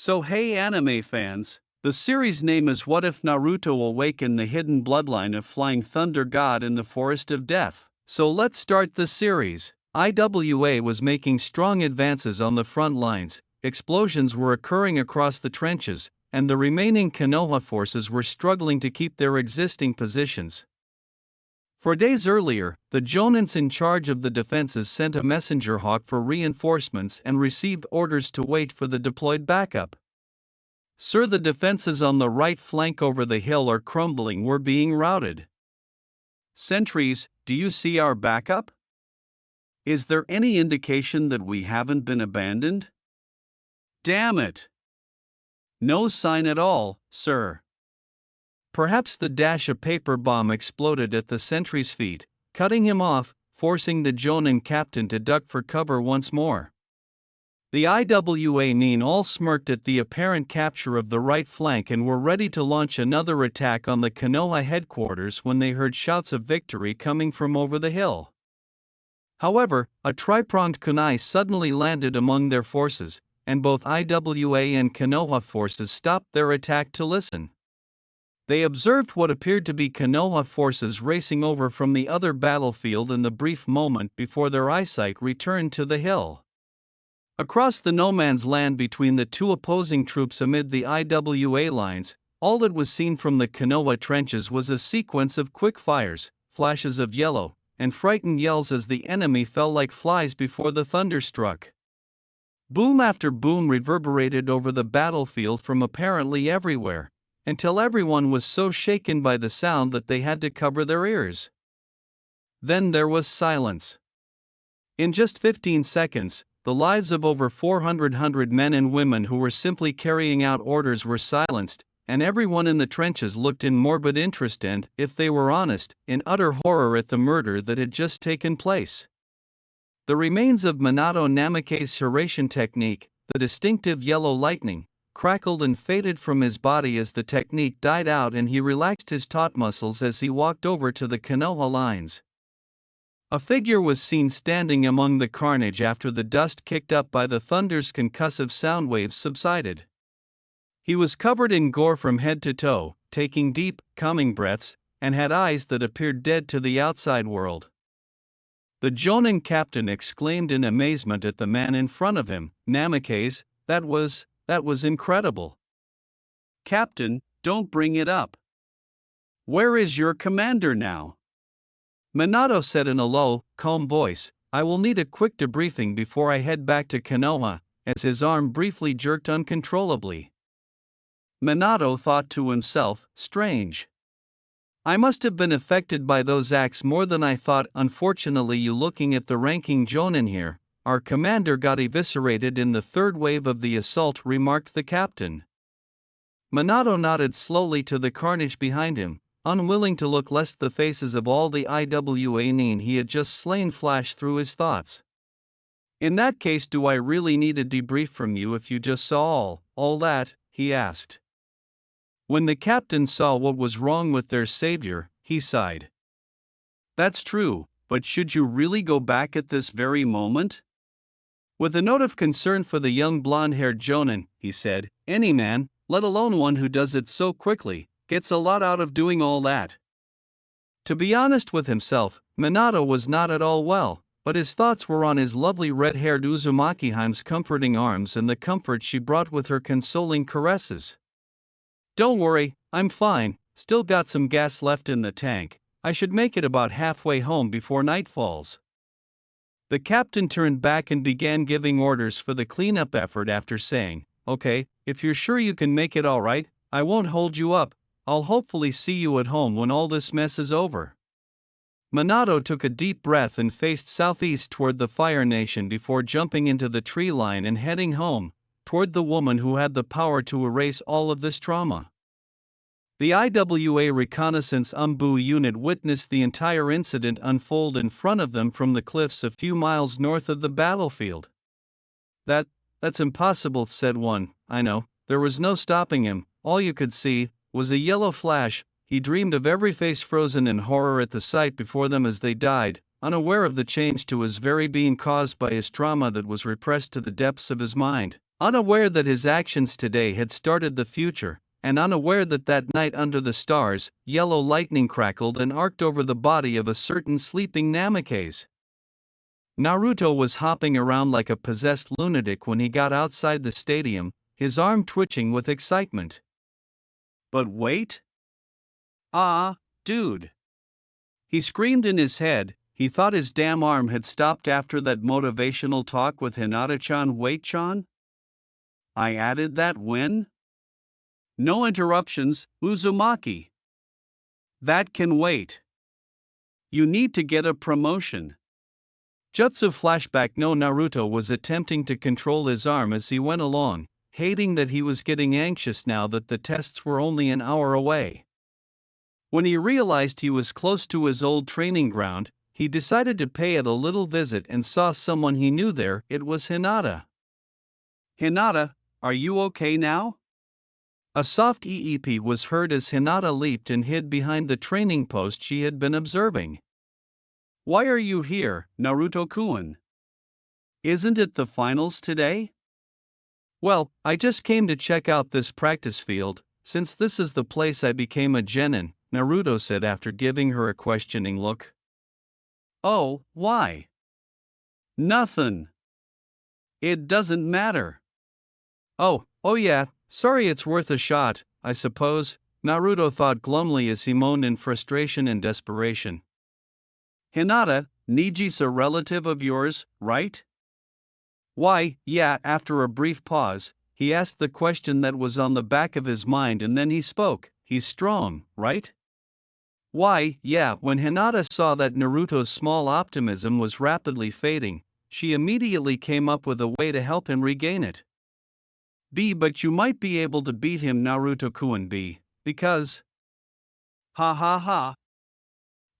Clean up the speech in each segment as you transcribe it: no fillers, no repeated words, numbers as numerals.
So hey anime fans, the series name is What If Naruto Awakened the Hidden Bloodline of Flying Thunder God in the Forest of Death? So let's start the series. IWA was making strong advances on the front lines, explosions were occurring across the trenches, and the remaining Konoha forces were struggling to keep their existing positions. For days earlier, the Jonins in charge of the defenses sent a messenger hawk for reinforcements and received orders to wait for the deployed backup. Sir, the defenses on the right flank over the hill are crumbling, we're being routed. Sentries, do you see our backup? Is there any indication that we haven't been abandoned? Damn it! No sign at all, sir. Perhaps the dash of paper bomb exploded at the sentry's feet, cutting him off, forcing the Jonin captain to duck for cover once more. The IWA Nin all smirked at the apparent capture of the right flank and were ready to launch another attack on the Konoha headquarters when they heard shouts of victory coming from over the hill. However, a tri-pronged kunai suddenly landed among their forces, and both IWA and Konoha forces stopped their attack to listen. They observed what appeared to be Konoha forces racing over from the other battlefield in the brief moment before their eyesight returned to the hill. Across the no man's land between the two opposing troops amid the IWA lines, all that was seen from the Konoha trenches was a sequence of quick fires, flashes of yellow, and frightened yells as the enemy fell like flies before the thunder struck. Boom after boom reverberated over the battlefield from apparently everywhere, until everyone was so shaken by the sound that they had to cover their ears. Then there was silence. In just 15 seconds, the lives of over 400 men and women who were simply carrying out orders were silenced, and everyone in the trenches looked in morbid interest and, if they were honest, in utter horror at the murder that had just taken place. The remains of Minato Namake's Hiraishin technique, the distinctive yellow lightning, crackled and faded from his body as the technique died out and he relaxed his taut muscles as he walked over to the Konoha lines. A figure was seen standing among the carnage after the dust kicked up by the thunder's concussive sound waves subsided. He was covered in gore from head to toe, taking deep, calming breaths, and had eyes that appeared dead to the outside world. The Jonin captain exclaimed in amazement at the man in front of him, "Namake's, that was incredible. Captain, don't bring it up. Where is your commander now?" Minato said in a low, calm voice, "I will need a quick debriefing before I head back to Konoha," as his arm briefly jerked uncontrollably. Minato thought to himself, strange. I must have been affected by those acts more than I thought. Unfortunately, you looking at the ranking Jonin here, our commander got eviscerated in the third wave of the assault, remarked the captain. Minato nodded slowly to the carnage behind him, unwilling to look lest the faces of all the IWA Nin he had just slain flash through his thoughts. In that case, do I really need a debrief from you if you just saw all that? He asked. When the captain saw what was wrong with their savior, he sighed. That's true, but should you really go back at this very moment? With a note of concern for the young blonde-haired Jonin, he said, any man, let alone one who does it so quickly, gets a lot out of doing all that. To be honest with himself, Minato was not at all well, but his thoughts were on his lovely red-haired Uzumaki's comforting arms and the comfort she brought with her consoling caresses. Don't worry, I'm fine, still got some gas left in the tank, I should make it about halfway home before night falls. The captain turned back and began giving orders for the cleanup effort after saying, okay, if you're sure you can make it all right, I won't hold you up, I'll hopefully see you at home when all this mess is over. Minato took a deep breath and faced southeast toward the Fire Nation before jumping into the tree line and heading home, toward the woman who had the power to erase all of this trauma. The IWA Reconnaissance unit witnessed the entire incident unfold in front of them from the cliffs a few miles north of the battlefield. That's impossible, said one. I know, there was no stopping him, all you could see was a yellow flash. He dreamed of every face frozen in horror at the sight before them as they died, unaware of the change to his very being caused by his trauma that was repressed to the depths of his mind. Unaware that his actions today had started the future, and unaware that that night under the stars, yellow lightning crackled and arced over the body of a certain sleeping Namikaze. Naruto was hopping around like a possessed lunatic when he got outside the stadium, his arm twitching with excitement. But wait! Ah, dude! He screamed in his head. He thought his damn arm had stopped after that motivational talk with Hinata-chan. Wait-chan? I added that when? No interruptions, Uzumaki. That can wait. You need to get a promotion. Jutsu flashback. No, Naruto was attempting to control his arm as he went along, hating that he was getting anxious now that the tests were only an hour away. When he realized he was close to his old training ground, he decided to pay it a little visit and saw someone he knew there. It was Hinata. Hinata, are you okay now? A soft eep was heard as Hinata leaped and hid behind the training post she had been observing. Why are you here, Naruto-kun? Isn't it the finals today? Well, I just came to check out this practice field, since this is the place I became a genin, Naruto said after giving her a questioning look. Oh, why? Nothing. It doesn't matter. Oh yeah, sorry, it's worth a shot, I suppose, Naruto thought glumly as he moaned in frustration and desperation. Hinata, Niji's a relative of yours, right? Why, yeah. After a brief pause, he asked the question that was on the back of his mind and then he spoke. He's strong, right? Why, yeah. When Hinata saw that Naruto's small optimism was rapidly fading, she immediately came up with a way to help him regain it. But you might be able to beat him, Naruto-kun, because… Ha ha ha.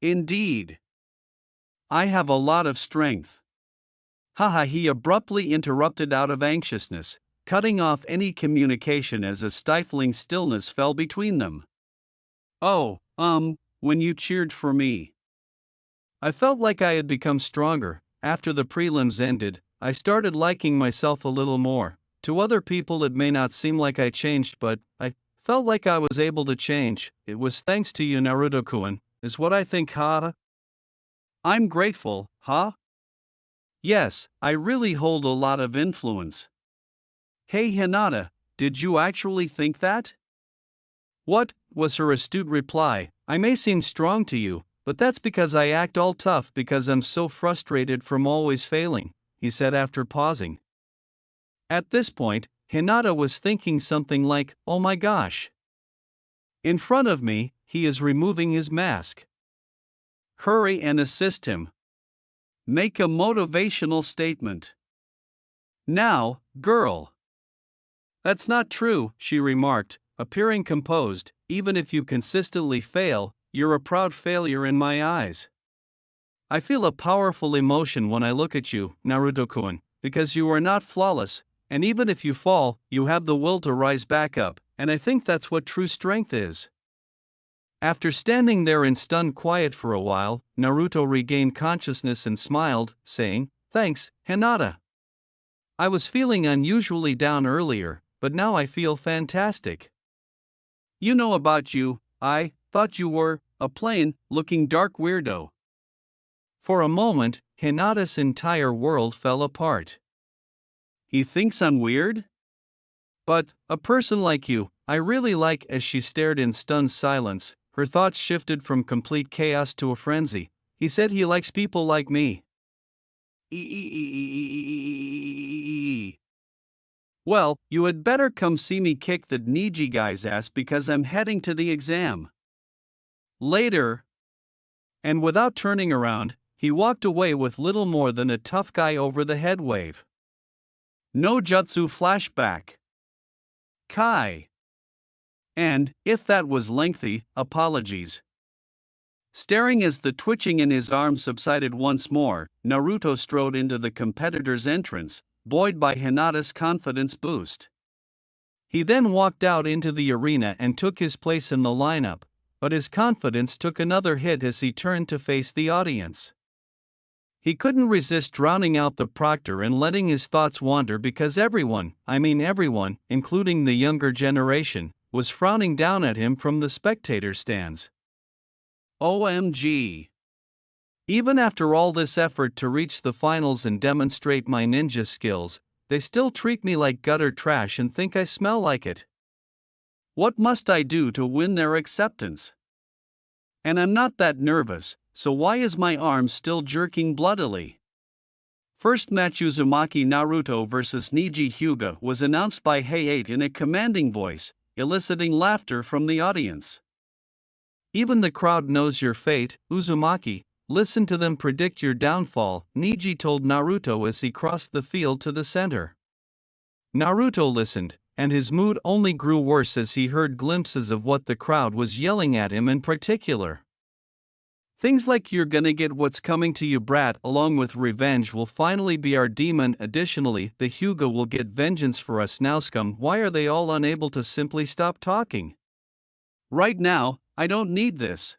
Indeed. I have a lot of strength. Haha, he abruptly interrupted out of anxiousness, cutting off any communication as a stifling stillness fell between them. Oh, when you cheered for me. I felt like I had become stronger. After the prelims ended, I started liking myself a little more. To other people it may not seem like I changed, but I felt like I was able to change. It was thanks to you, Naruto-kun, is what I think, ha? I'm grateful, huh? Yes, I really hold a lot of influence. Hey Hinata, did you actually think that? What, was her astute reply. I may seem strong to you, but that's because I act all tough because I'm so frustrated from always failing, he said after pausing. At this point, Hinata was thinking something like, oh my gosh. In front of me, he is removing his mask. Hurry and assist him. Make a motivational statement. Now, girl. That's not true, she remarked, appearing composed. Even if you consistently fail, you're a proud failure in my eyes. I feel a powerful emotion when I look at you, Naruto-kun, because you are not flawless, and even if you fall, you have the will to rise back up, and I think that's what true strength is. After standing there in stunned quiet for a while, Naruto regained consciousness and smiled, saying, Thanks, Hinata. I was feeling unusually down earlier, but now I feel fantastic. You know about you, I thought you were a plain-looking dark weirdo. For a moment, Hinata's entire world fell apart. He thinks I'm weird? But a person like you, I really like. As she stared in stunned silence, her thoughts shifted from complete chaos to a frenzy. He said he likes people like me. Well, you had better come see me kick that Niji guy's ass because I'm heading to the exam. Later. And without turning around, he walked away with little more than a tough guy over the head wave. No jutsu flashback. Kai. And, if that was lengthy, apologies. Staring as the twitching in his arm subsided once more, Naruto strode into the competitor's entrance, buoyed by Hinata's confidence boost. He then walked out into the arena and took his place in the lineup, but his confidence took another hit as he turned to face the audience. He couldn't resist drowning out the proctor and letting his thoughts wander because everyone, including the younger generation, was frowning down at him from the spectator stands. OMG. Even after all this effort to reach the finals and demonstrate my ninja skills, they still treat me like gutter trash and think I smell like it. What must I do to win their acceptance? And I'm not that nervous, so why is my arm still jerking bloodily? First match Uzumaki Naruto vs Niji Hyuga was announced by Hayate in a commanding voice, eliciting laughter from the audience. Even the crowd knows your fate, Uzumaki. Listen to them predict your downfall, Niji told Naruto as he crossed the field to the center. Naruto listened, and his mood only grew worse as he heard glimpses of what the crowd was yelling at him in particular. Things like "you're gonna get what's coming to you, brat," along with "revenge will finally be our demon." Additionally, the Hyuga will get vengeance for us now, scum. Why are they all unable to simply stop talking? Right now, I don't need this.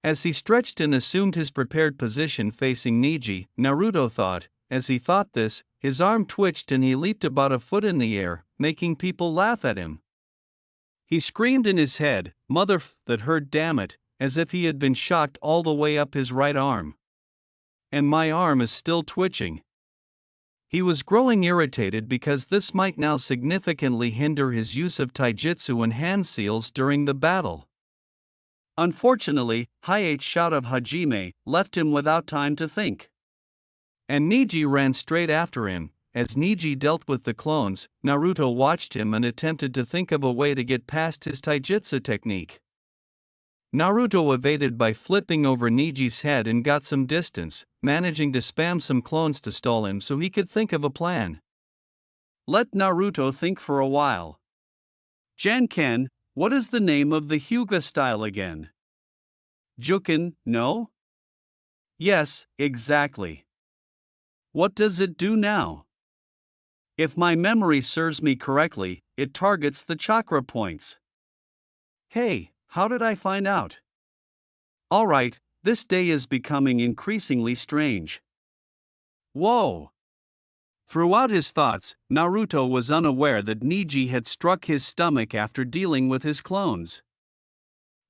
As he stretched and assumed his prepared position facing Niji, Naruto thought. As he thought this, his arm twitched and he leaped about a foot in the air, making people laugh at him. He screamed in his head, "Mother f***, that hurt, damn it," as if he had been shocked all the way up his right arm. And my arm is still twitching. He was growing irritated because this might now significantly hinder his use of taijutsu and hand seals during the battle. Unfortunately, Hayate's shout of "Hajime" left him without time to think. And Niji ran straight after him. As Niji dealt with the clones, Naruto watched him and attempted to think of a way to get past his taijutsu technique. Naruto evaded by flipping over Niji's head and got some distance, managing to spam some clones to stall him so he could think of a plan. Let Naruto think for a while. Janken, what is the name of the Hyuga style again? Juken, no? Yes, exactly. What does it do now? If my memory serves me correctly, it targets the chakra points. Hey, how did I find out? Alright, this day is becoming increasingly strange. Whoa! Throughout his thoughts, Naruto was unaware that Niji had struck his stomach after dealing with his clones.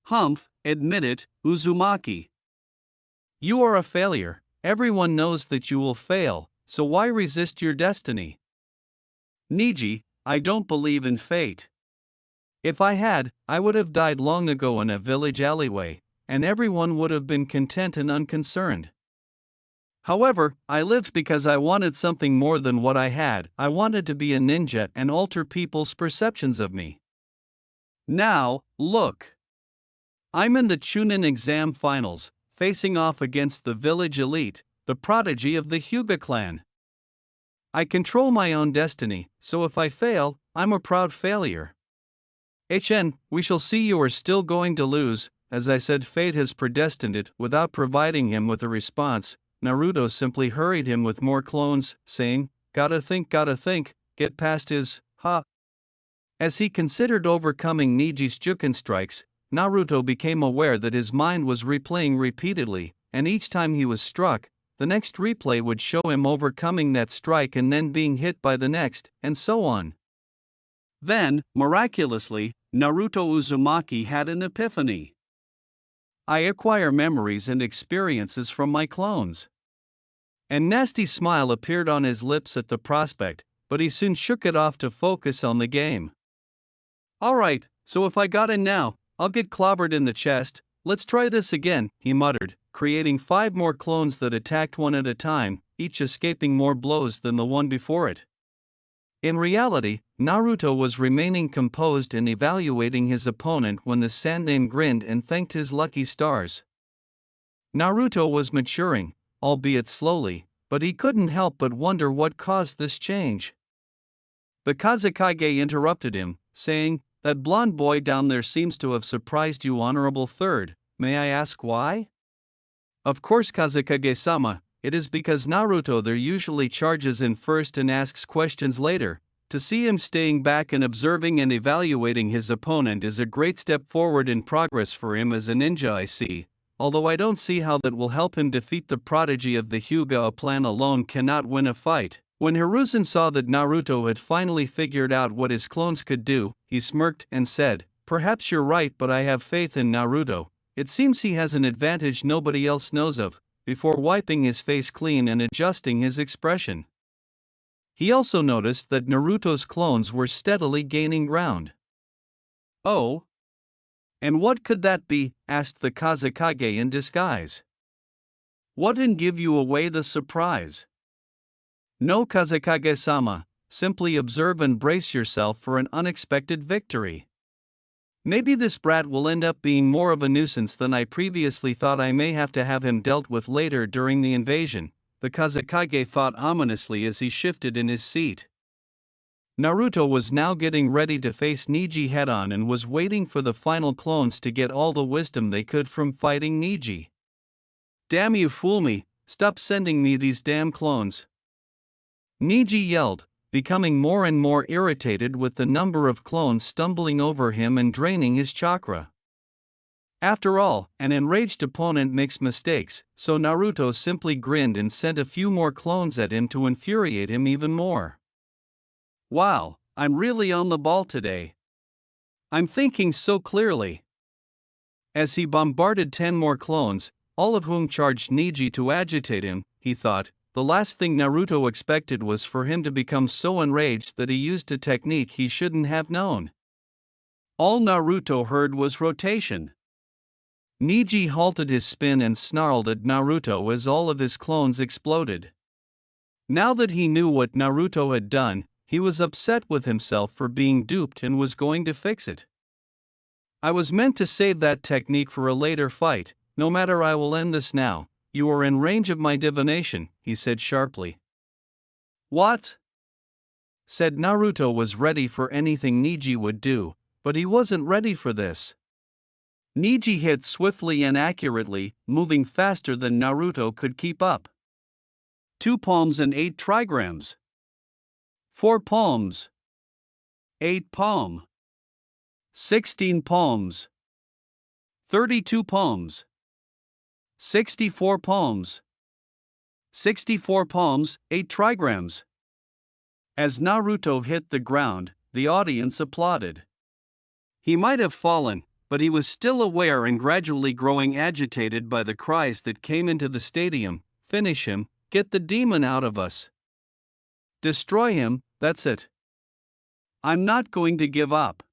Humph, admit it, Uzumaki. You are a failure. Everyone knows that you will fail, so why resist your destiny? Niji, I don't believe in fate. If I had, I would have died long ago in a village alleyway, and everyone would have been content and unconcerned. However, I lived because I wanted something more than what I had. I wanted to be a ninja and alter people's perceptions of me. Now, look. I'm in the Chunin exam finals, facing off against the village elite, the prodigy of the Hyuga clan. I control my own destiny, so if I fail, I'm a proud failure. We shall see. You are still going to lose. As I said, fate has predestined it. Without providing him with a response, Naruto simply hurried him with more clones, saying, gotta think, get past his, ha. As he considered overcoming Niji's Juken strikes, Naruto became aware that his mind was replaying repeatedly, and each time he was struck, the next replay would show him overcoming that strike and then being hit by the next, and so on. Then, miraculously, Naruto Uzumaki had an epiphany. I acquire memories and experiences from my clones. A nasty smile appeared on his lips at the prospect, but he soon shook it off to focus on the game. Alright, so if I got in now, I'll get clobbered in the chest. Let's try this again, he muttered, creating 5 more clones that attacked one at a time, each escaping more blows than the one before it. In reality, Naruto was remaining composed and evaluating his opponent when the Sannin grinned and thanked his lucky stars. Naruto was maturing, albeit slowly, but he couldn't help but wonder what caused this change. The Kazekage interrupted him, saying, "That blonde boy down there seems to have surprised you, Honorable Third. May I ask why?" Of course, Kazekage-sama, it is because Naruto there usually charges in first and asks questions later. To see him staying back and observing and evaluating his opponent is a great step forward in progress for him as a ninja, I see. although I don't see how that will help him defeat the prodigy of the Hyuga. A plan alone cannot win a fight. When Hiruzen saw that Naruto had finally figured out what his clones could do, he smirked and said, "Perhaps you're right, but I have faith in Naruto. It seems he has an advantage nobody else knows of," before wiping his face clean and adjusting his expression. He also noticed that Naruto's clones were steadily gaining ground. "Oh? And what could that be?" asked the Kazekage in disguise. "What didn't give you away the surprise?" "No, Kazekage-sama, simply observe and brace yourself for an unexpected victory. Maybe this brat will end up being more of a nuisance than I previously thought. I may have to have him dealt with later during the invasion," the Kazekage thought ominously as he shifted in his seat. Naruto was now getting ready to face Neji head-on and was waiting for the final clones to get all the wisdom they could from fighting Neji. "Damn you, fool me, stop sending me these damn clones!" Neji yelled, becoming more and more irritated with the number of clones stumbling over him and draining his chakra. After all, an enraged opponent makes mistakes, so Naruto simply grinned and sent a few more clones at him to infuriate him even more. "Wow, I'm really on the ball today. I'm thinking so clearly." As he bombarded 10 more clones, all of whom charged Neji to agitate him, he thought, the last thing Naruto expected was for him to become so enraged that he used a technique he shouldn't have known. All Naruto heard was rotation. Neji halted his spin and snarled at Naruto as all of his clones exploded. Now that he knew what Naruto had done, he was upset with himself for being duped and was going to fix it. "I was meant to save that technique for a later fight. No matter, I will end this now. You are in range of my divination," he said sharply. "What?" said Naruto. Was ready for anything Neji would do, but he wasn't ready for this. Neji hit swiftly and accurately, moving faster than Naruto could keep up. 2 palms and 8 trigrams. 4 palms. 8 palm. 16 palms. 32 palms. 64 palms. 64 palms, 8 trigrams. As Naruto hit the ground, the audience applauded. He might have fallen, but he was still aware and gradually growing agitated by the cries that came into the stadium. "Finish him, get the demon out of us. Destroy him, that's it. I'm not going to give up."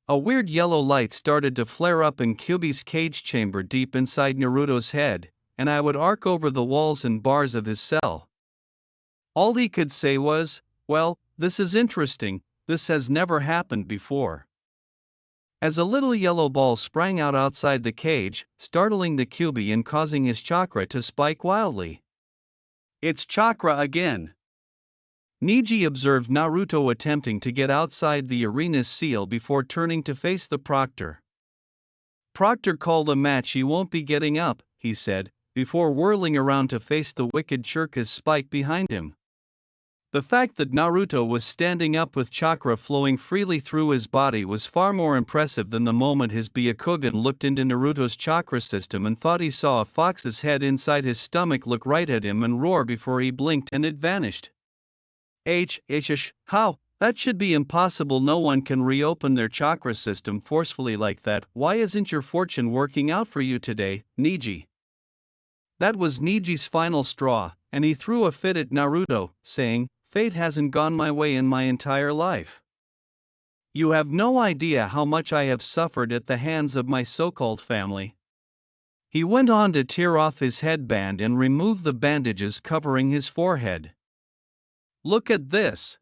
A weird yellow light started to flare up in Kyuubi's cage chamber deep inside Naruto's head, and I would arc over the walls and bars of his cell. All he could say was, "Well, this is interesting, this has never happened before." As a little yellow ball sprang out outside the cage, startling the Kyuubi and causing his chakra to spike wildly. "It's chakra again." Neji observed Naruto attempting to get outside the arena's seal before turning to face the proctor. "Proctor called a match, he won't be getting up," he said, before whirling around to face the wicked Churka's spike behind him. The fact that Naruto was standing up with chakra flowing freely through his body was far more impressive than the moment his Byakugan looked into Naruto's chakra system and thought he saw a fox's head inside his stomach look right at him and roar before he blinked and it vanished. How? That should be impossible. No one can reopen their chakra system forcefully like that. Why isn't your fortune working out for you today, Neji? That was Neji's final straw, and he threw a fit at Naruto, saying, "Fate hasn't gone my way in my entire life. You have no idea how much I have suffered at the hands of my so-called family." He went on to tear off his headband and remove the bandages covering his forehead. "Look at this.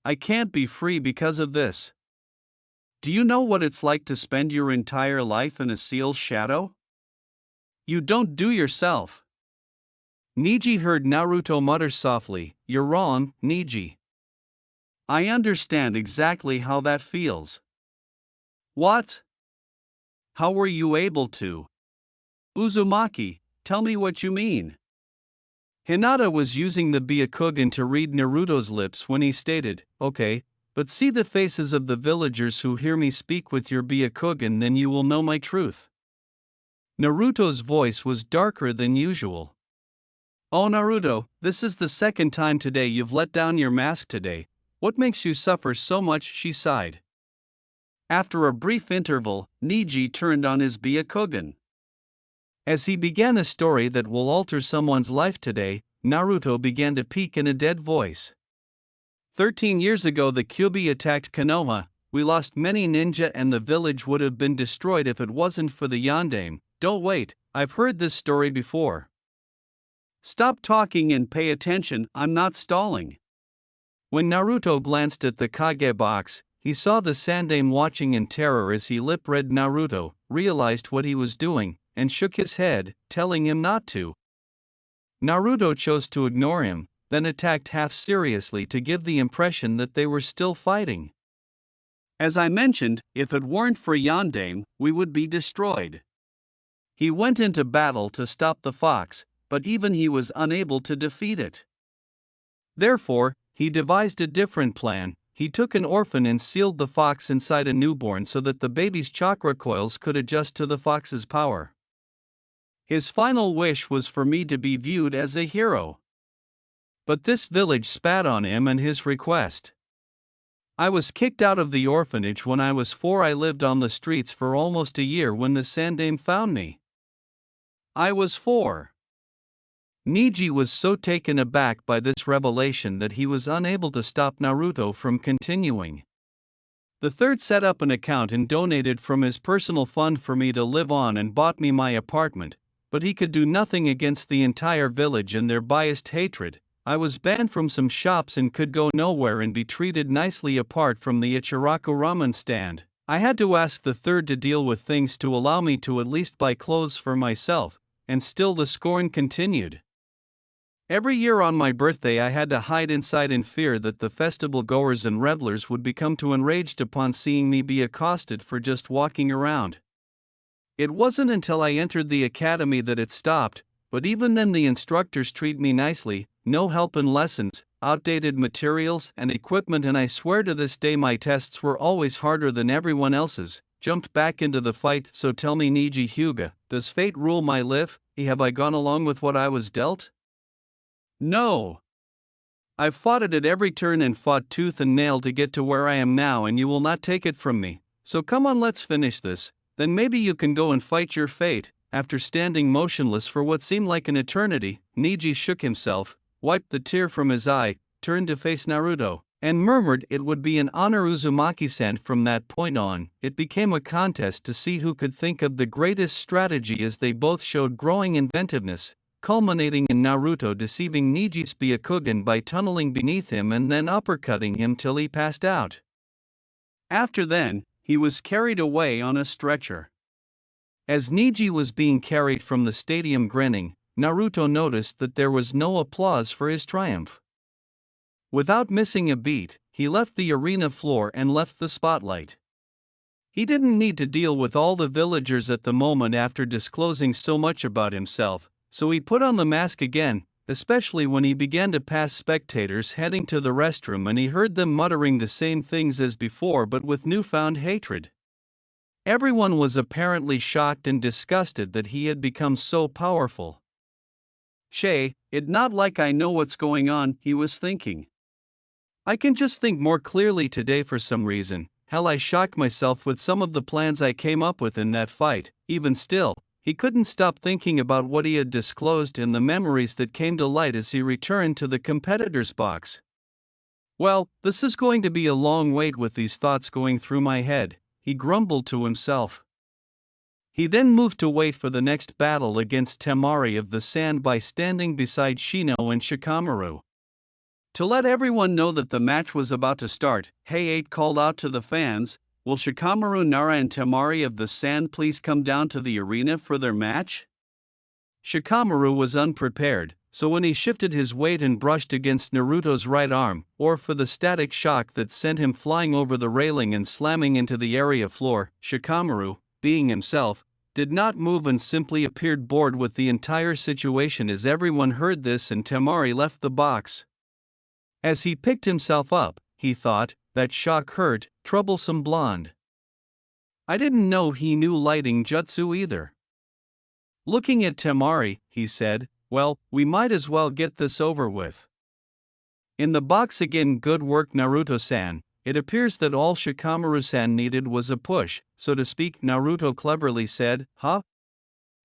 I can't be free because of this. Do you know what it's like to spend your entire life in a seal's shadow? You don't do yourself." Neji heard Naruto mutter softly, "You're wrong, Neji. I understand exactly how that feels." "What? How were you able to?" "Uzumaki, tell me what you mean." Hinata was using the Byakugan to read Naruto's lips when he stated, "Okay, but see the faces of the villagers who hear me speak with your Byakugan, then you will know my truth." Naruto's voice was darker than usual. "Oh Naruto, this is the second time today you've let down your mask today. What makes you suffer so much?" she sighed. After a brief interval, Neji turned on his Byakugan. As he began a story that will alter someone's life today, Naruto began to peak in a dead voice. 13 years ago the Kyuubi attacked Konoha. We lost many ninja and the village would have been destroyed if it wasn't for the Yondaime. Don't wait, I've heard this story before. Stop talking and pay attention, I'm not stalling. When Naruto glanced at the Kage box, he saw the Sandaime watching in terror as he lip-read. Naruto realized what he was doing and shook his head, telling him not to. Naruto chose to ignore him, then attacked half seriously to give the impression that they were still fighting. As I mentioned, if it weren't for Yondaime, we would be destroyed. He went into battle to stop the fox, but even he was unable to defeat it. Therefore, he devised a different plan. He took an orphan and sealed the fox inside a newborn so that the baby's chakra coils could adjust to the fox's power. His final wish was for me to be viewed as a hero. But this village spat on him and his request. I was kicked out of the orphanage when I was 4. I lived on the streets for almost a year when the Sandaime found me. I was 4. Neji was so taken aback by this revelation that he was unable to stop Naruto from continuing. The third set up an account and donated from his personal fund for me to live on and bought me my apartment, but he could do nothing against the entire village and their biased hatred. I was banned from some shops and could go nowhere and be treated nicely apart from the Ichiraku ramen stand. I had to ask the third to deal with things to allow me to at least buy clothes for myself, and still the scorn continued. Every year on my birthday I had to hide inside in fear that the festival goers and revelers would become too enraged upon seeing me be accosted for just walking around. It wasn't until I entered the academy that it stopped, but even then the instructors treat me nicely. No help in lessons, outdated materials and equipment, and I swear to this day my tests were always harder than everyone else's. Jumped back into the fight. So tell me Neji Hyuga, does fate rule my life? Have I gone along with what I was dealt? No. I've fought it at every turn and fought tooth and nail to get to where I am now, and you will not take it from me. So come on, let's finish this, then maybe you can go and fight your fate. After standing motionless for what seemed like an eternity, Neji shook himself, wiped the tear from his eye, turned to face Naruto, and murmured it would be an honor. Uzumaki-san. From that point on, it became a contest to see who could think of the greatest strategy, as they both showed growing inventiveness, culminating in Naruto deceiving Neji's Byakugan by tunneling beneath him and then uppercutting him till he passed out. After then, he was carried away on a stretcher. As Neji was being carried from the stadium grinning, Naruto noticed that there was no applause for his triumph. Without missing a beat, he left the arena floor and left the spotlight. He didn't need to deal with all the villagers at the moment after disclosing so much about himself, so he put on the mask again, especially when he began to pass spectators heading to the restroom and he heard them muttering the same things as before but with newfound hatred. Everyone was apparently shocked and disgusted that he had become so powerful. "Shay, it not like I know what's going on," he was thinking. "I can just think more clearly today for some reason. Hell, I shocked myself with some of the plans I came up with in that fight." Even still, he couldn't stop thinking about what he had disclosed and the memories that came to light as he returned to the competitor's box. "Well, this is going to be a long wait with these thoughts going through my head," he grumbled to himself. He then moved to wait for the next battle against Temari of the Sand by standing beside Shino and Shikamaru. To let everyone know that the match was about to start, Hey8 called out to the fans, "Will Shikamaru, Nara and Temari of the Sand please come down to the arena for their match?" Shikamaru was unprepared, so when he shifted his weight and brushed against Naruto's right arm, or for the static shock that sent him flying over the railing and slamming into the area floor, Shikamaru, being himself, did not move and simply appeared bored with the entire situation. As everyone heard this and Temari left the box. As he picked himself up, he thought, that shock hurt, troublesome blonde. I didn't know he knew lighting jutsu either. Looking at Temari, he said, "Well, we might as well get this over with." In the box again, good work Naruto-san. It appears that all Shikamaru-san needed was a push, so to speak, Naruto cleverly said, "Huh?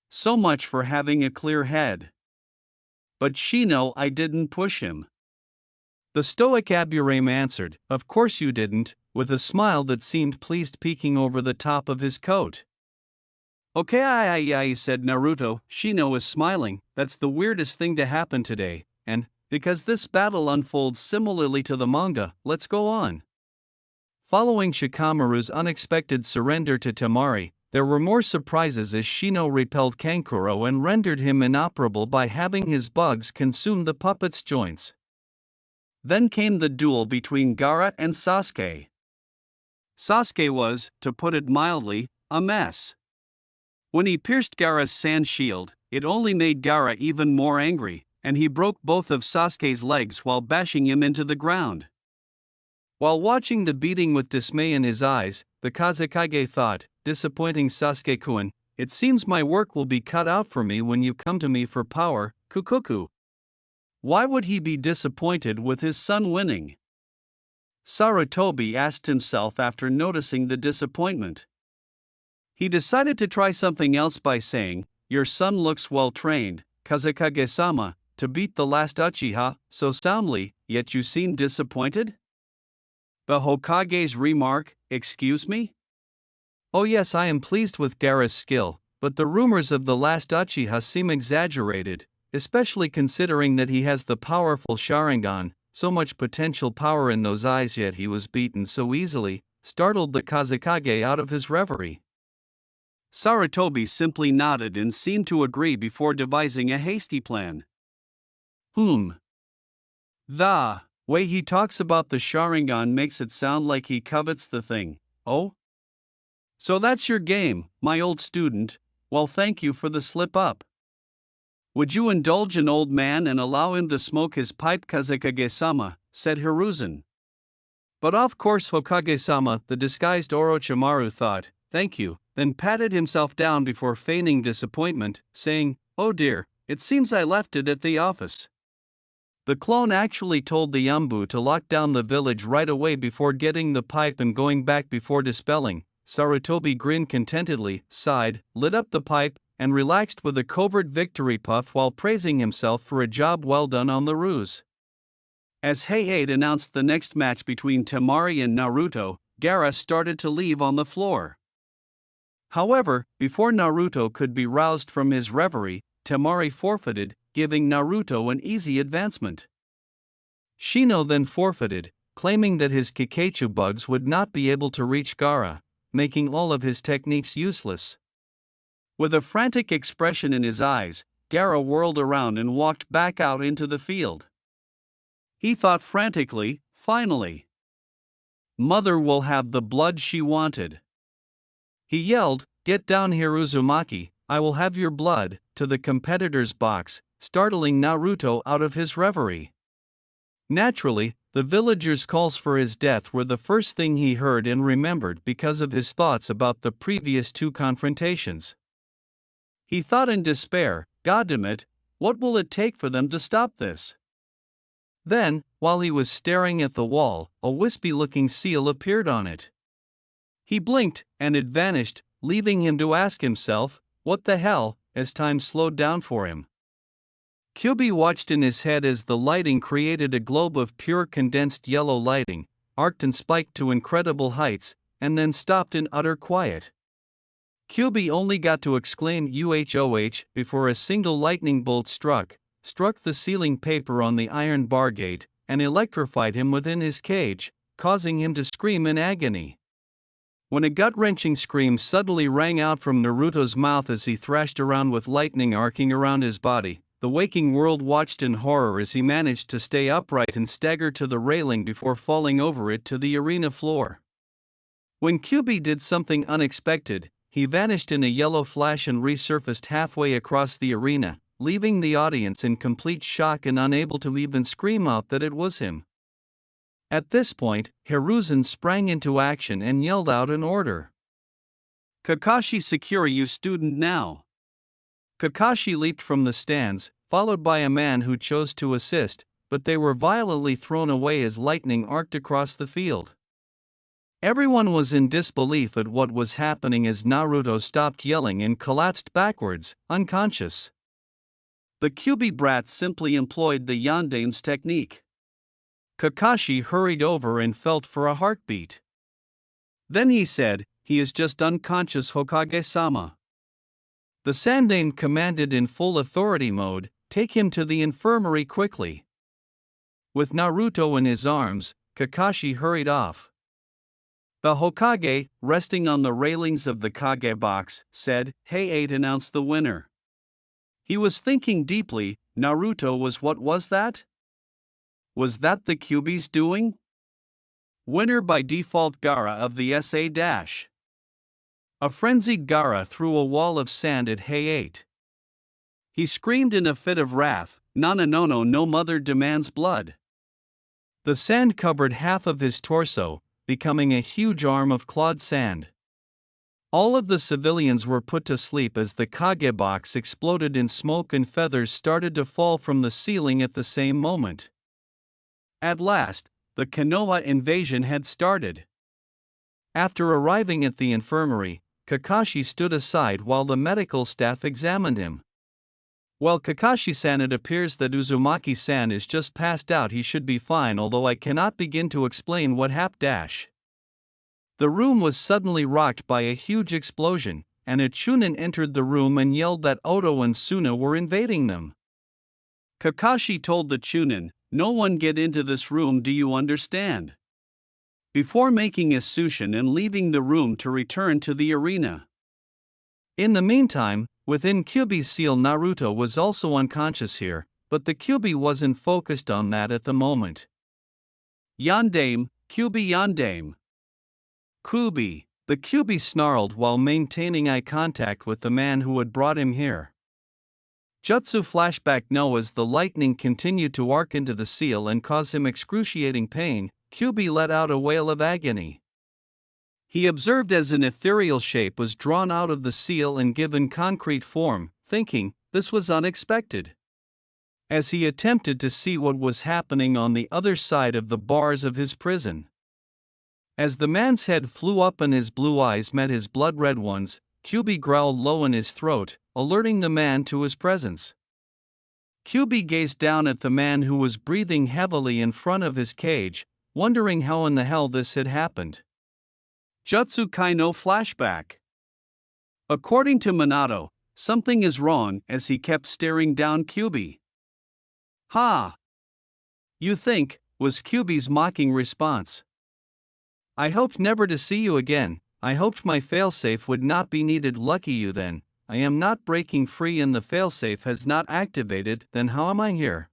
So much for having a clear head." "But Shino, I didn't push him." The stoic Aburame answered, "Of course you didn't," with a smile that seemed pleased peeking over the top of his coat. "Okay, I said Naruto. Shino is smiling. "That's the weirdest thing to happen today, and, because this battle unfolds similarly to the manga, let's go on." Following Shikamaru's unexpected surrender to Temari, there were more surprises as Shino repelled Kankuro and rendered him inoperable by having his bugs consume the puppet's joints. Then came the duel between Gaara and Sasuke. Sasuke was, to put it mildly, a mess. When he pierced Gaara's sand shield, it only made Gaara even more angry, and he broke both of Sasuke's legs while bashing him into the ground. While watching the beating with dismay in his eyes, the Kazekage thought, disappointing Sasuke-kun, "It seems my work will be cut out for me when you come to me for power, Kukuku." Why would he be disappointed with his son winning? Sarutobi asked himself after noticing the disappointment. He decided to try something else by saying, "Your son looks well trained, Kazekage-sama, to beat the last Uchiha so soundly, yet you seem disappointed?" The Hokage's remark, "Excuse me?" "Oh yes, I am pleased with Gaara's skill, but the rumors of the last Uchiha seem exaggerated, especially considering that he has the powerful Sharingan, so much potential power in those eyes, yet he was beaten so easily," startled the Kazekage out of his reverie. Sarutobi simply nodded and seemed to agree before devising a hasty plan. The way he talks about the Sharingan makes it sound like he covets the thing." "Oh? So that's your game, my old student. Well, thank you for the slip-up. Would you indulge an old man and allow him to smoke his pipe, Kazekage-sama," said Hiruzen. But of course Hokage-sama, the disguised Orochimaru, thought, "Thank you," then patted himself down before feigning disappointment, saying, "Oh dear, it seems I left it at the office." The clone actually told the Yambu to lock down the village right away before getting the pipe and going back before dispelling. Sarutobi grinned contentedly, sighed, lit up the pipe, and relaxed with a covert victory puff while praising himself for a job well done on the ruse. As Heiei announced the next match between Temari and Naruto, Gaara started to leave on the floor. However, before Naruto could be roused from his reverie, Temari forfeited, giving Naruto an easy advancement. Shino then forfeited, claiming that his Kikaichu bugs would not be able to reach Gaara, making all of his techniques useless. With a frantic expression in his eyes, Gaara whirled around and walked back out into the field. He thought frantically, "Finally! Mother will have the blood she wanted." He yelled, "Get down here, Uzumaki, I will have your blood," to the competitor's box, startling Naruto out of his reverie. Naturally, the villagers' calls for his death were the first thing he heard and remembered because of his thoughts about the previous two confrontations. He thought in despair, "Goddammit, what will it take for them to stop this?" Then, while he was staring at the wall, a wispy-looking seal appeared on it. He blinked, and it vanished, leaving him to ask himself, "What the hell?" as time slowed down for him. Kyubi watched in his head as the lighting created a globe of pure condensed yellow lighting, arced and spiked to incredible heights, and then stopped in utter quiet. Kyubi only got to exclaim "UHOH" before a single lightning bolt struck the sealing paper on the iron bar gate, and electrified him within his cage, causing him to scream in agony. When a gut-wrenching scream suddenly rang out from Naruto's mouth as he thrashed around with lightning arcing around his body, the waking world watched in horror as he managed to stay upright and stagger to the railing before falling over it to the arena floor. When Kyubi did something unexpected, he vanished in a yellow flash and resurfaced halfway across the arena, leaving the audience in complete shock and unable to even scream out that it was him. At this point, Hiruzen sprang into action and yelled out an order. "Kakashi, secure you student now." Kakashi leaped from the stands, followed by a man who chose to assist, but they were violently thrown away as lightning arced across the field. Everyone was in disbelief at what was happening as Naruto stopped yelling and collapsed backwards, unconscious. The Kyuubi brat simply employed the Yandame's technique. Kakashi hurried over and felt for a heartbeat. Then he said, "He is just unconscious, Hokage-sama." The Sandane commanded in full authority mode, "Take him to the infirmary quickly." With Naruto in his arms, Kakashi hurried off. The Hokage, resting on the railings of the Kage box, said, "Hey 8, announce the winner." He was thinking deeply. Naruto what was that? Was that the Kyuubi's doing? Winner by default Gaara of the SA dash. A frenzied Gaara threw a wall of sand at Hey 8. He screamed in a fit of wrath, "Nana no mother demands blood." The sand covered half of his torso, becoming a huge arm of clawed sand. All of the civilians were put to sleep as the Kage box exploded in smoke and feathers started to fall from the ceiling at the same moment. At last, the Konoha invasion had started. After arriving at the infirmary, Kakashi stood aside while the medical staff examined him. "Well, Kakashi-san, it appears that Uzumaki-san is just passed out. He should be fine, although I cannot begin to explain what happened." The room was suddenly rocked by a huge explosion, and a Chunin entered the room and yelled that Oto and Suna were invading them. Kakashi told the Chunin, "No one get into this room, do you understand?" before making a sushin and leaving the room to return to the arena. In the meantime, within Kyuubi's seal, Naruto was also unconscious here, but the Kyuubi wasn't focused on that at the moment. "Yandame, Kyuubi Yandame." "Kyuubi," the Kyuubi snarled while maintaining eye contact with the man who had brought him here. Jutsu flashback. No, as the lightning continued to arc into the seal and cause him excruciating pain, Kyuubi let out a wail of agony. He observed as an ethereal shape was drawn out of the seal and given concrete form, thinking, this was unexpected. As he attempted to see what was happening on the other side of the bars of his prison. As the man's head flew up and his blue eyes met his blood-red ones, Kyuubi growled low in his throat, alerting the man to his presence. Kyuubi gazed down at the man who was breathing heavily in front of his cage, wondering how in the hell this had happened. Jutsu Kaino flashback. According to Minato, something is wrong as he kept staring down Kyuubi. "Ha! You think," was Kyuubi's mocking response. "I hoped never to see you again. I hoped my failsafe would not be needed. Lucky you then. I am not breaking free and the failsafe has not activated, then how am I here?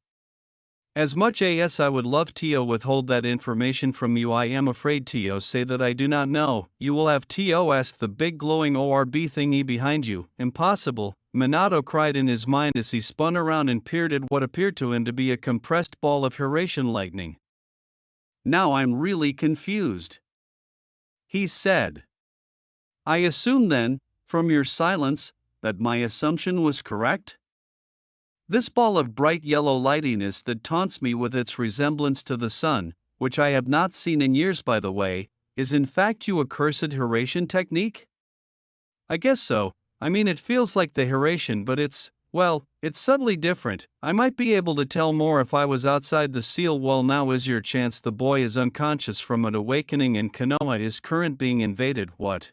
As much as I would love to withhold that information from you, I am afraid to say that I do not know. You will have to ask the big glowing orb thingy behind you." "Impossible," Minato cried in his mind as he spun around and peered at what appeared to him to be a compressed ball of Hiraishin lightning. "Now I'm really confused," he said. "I assume then, from your silence, that my assumption was correct? This ball of bright yellow lightiness that taunts me with its resemblance to the sun, which I have not seen in years by the way, is in fact your accursed Hiraishin technique?" "I guess so. I mean, it feels like the Hiraishin, but it's subtly different. I might be able to tell more if I was outside the seal. Well, now is your chance. The boy is unconscious from an awakening and Konoha is current being invaded." "What?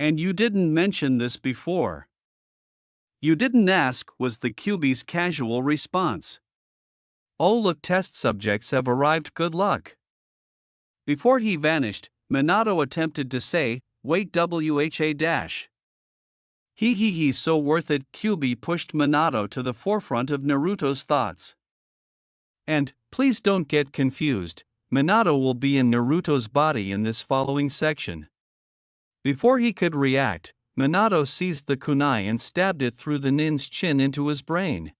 And you didn't mention this before." "You didn't ask," was the Kyuubi's casual response. "Oh look, test subjects have arrived, good luck." Before he vanished, Minato attempted to say, "Wait, wha dash. He so worth it." Kyuubi pushed Minato to the forefront of Naruto's thoughts. And, please don't get confused, Minato will be in Naruto's body in this following section. Before he could react, Minato seized the kunai and stabbed it through the nin's chin into his brain.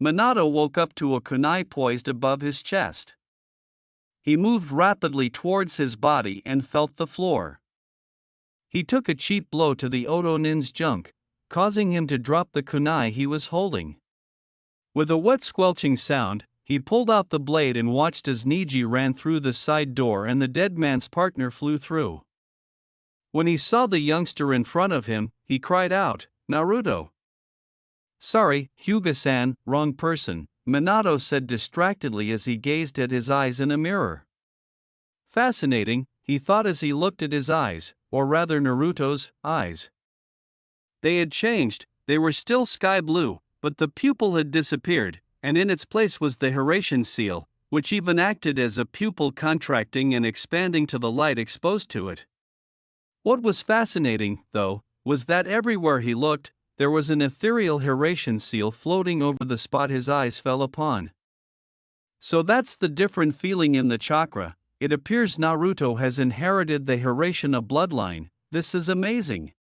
Minato woke up to a kunai poised above his chest. He moved rapidly towards his body and felt the floor. He took a cheap blow to the Oto nin's junk, causing him to drop the kunai he was holding. With a wet squelching sound, he pulled out the blade and watched as Niji ran through the side door and the dead man's partner flew through. When he saw the youngster in front of him, he cried out, "Naruto!" "Sorry, Hyuga-san, wrong person," Minato said distractedly as he gazed at his eyes in a mirror. Fascinating, he thought as he looked at his eyes, or rather Naruto's eyes. They had changed, they were still sky blue, but the pupil had disappeared, and in its place was the Hiraishin seal, which even acted as a pupil contracting and expanding to the light exposed to it. What was fascinating, though, was that everywhere he looked, there was an ethereal Hiraishin seal floating over the spot his eyes fell upon. So that's the different feeling in the chakra. It appears Naruto has inherited the Hiraishina bloodline. This is amazing,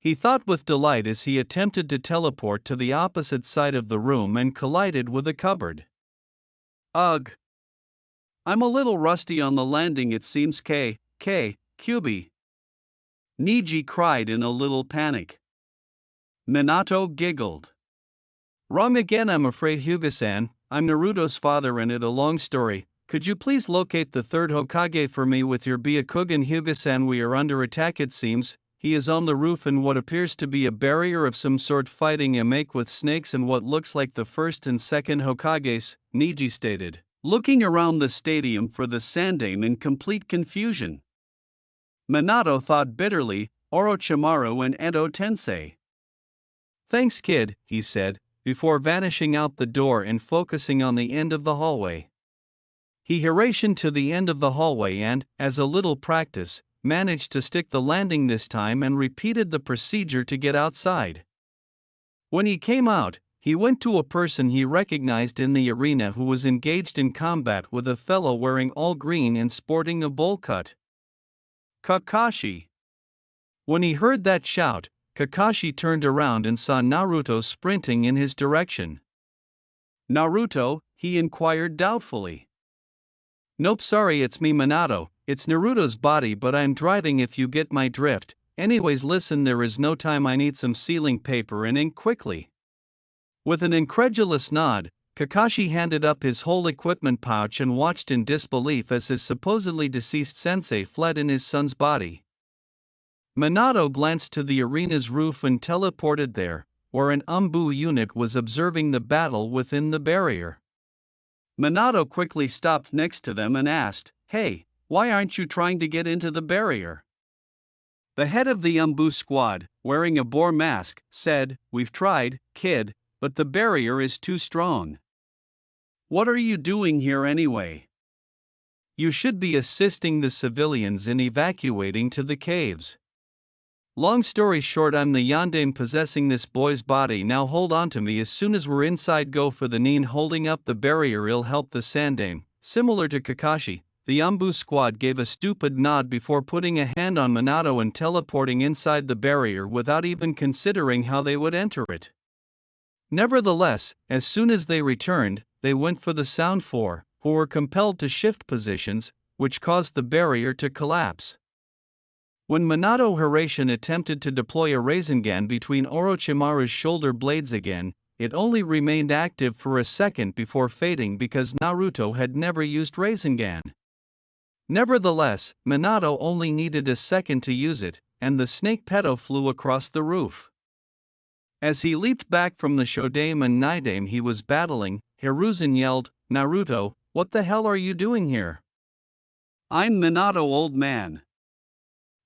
he thought with delight as he attempted to teleport to the opposite side of the room and collided with a cupboard. Ugh! I'm a little rusty on the landing, it seems. Kyubi. Niji cried in a little panic. Minato giggled. Wrong again, I'm afraid, Hyuga-san. I'm Naruto's father and it a long story. Could you please locate the third Hokage for me with your Byakugan? Hyuga-san, we are under attack it seems. He is on the roof in what appears to be a barrier of some sort fighting a make with snakes and what looks like the first and second Hokages, Niji stated, looking around the stadium for the Sandaime in complete confusion. Minato thought bitterly, Orochimaru and Edo Tensei. Thanks kid, he said, before vanishing out the door and focusing on the end of the hallway. He Hiraishined to the end of the hallway and, as a little practice, managed to stick the landing this time and repeated the procedure to get outside. When he came out, he went to a person he recognized in the arena who was engaged in combat with a fellow wearing all green and sporting a bowl cut. Kakashi. When he heard that shout, Kakashi turned around and saw Naruto sprinting in his direction. Naruto, he inquired doubtfully. Nope, sorry, it's me, Minato. It's Naruto's body, but I'm driving if you get my drift. Anyways, listen, there is no time, I need some sealing paper and ink quickly. With an incredulous nod, Kakashi handed up his whole equipment pouch and watched in disbelief as his supposedly deceased sensei fled in his son's body. Minato glanced to the arena's roof and teleported there, where an Umbu unit was observing the battle within the barrier. Minato quickly stopped next to them and asked, "Hey, why aren't you trying to get into the barrier?" The head of the Umbu squad, wearing a boar mask, said, "We've tried, kid, but the barrier is too strong." "What are you doing here anyway? You should be assisting the civilians in evacuating to the caves." Long story short, I'm the Yondaime possessing this boy's body. Now hold on to me. As soon as we're inside, go for the Nin holding up the barrier. It'll help the Sandaime. Similar to Kakashi, the Umbu squad gave a stupid nod before putting a hand on Minato and teleporting inside the barrier without even considering how they would enter it. Nevertheless, as soon as they returned, they went for the Sound Four, who were compelled to shift positions, which caused the barrier to collapse. When Minato Hiraishin attempted to deploy a Rasengan between Orochimaru's shoulder blades again, it only remained active for a second before fading because Naruto had never used Rasengan. Nevertheless, Minato only needed a second to use it, and the snake pedo flew across the roof. As he leaped back from the Shodaime and Nidaime he was battling, Hiruzen yelled, "Naruto, what the hell are you doing here?" "I'm Minato, old man.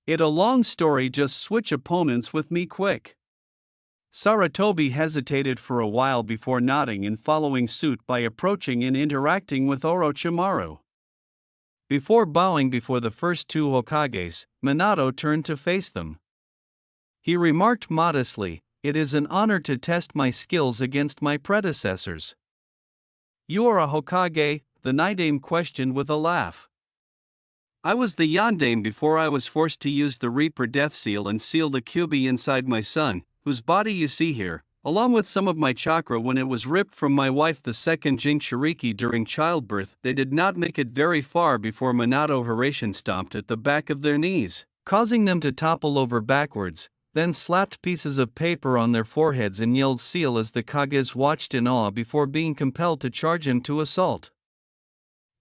It a long story, just switch opponents with me quick." Saratobi hesitated for a while before nodding and following suit by approaching and interacting with Orochimaru. Before bowing before the first two Hokages, Minato turned to face them. He remarked modestly, "It is an honor to test my skills against my predecessors." "You are a Hokage?" the Nidaime questioned with a laugh. "I was the Yondaime before I was forced to use the Reaper Death Seal and seal the Kyubi inside my son, whose body you see here, along with some of my chakra when it was ripped from my wife the second Jinchuriki during childbirth. They did not make it very far before Minato Hiraishin stomped at the back of their knees, causing them to topple over backwards. then slapped pieces of paper on their foreheads and yelled "Seal" as the Kages watched in awe before being compelled to charge him to assault.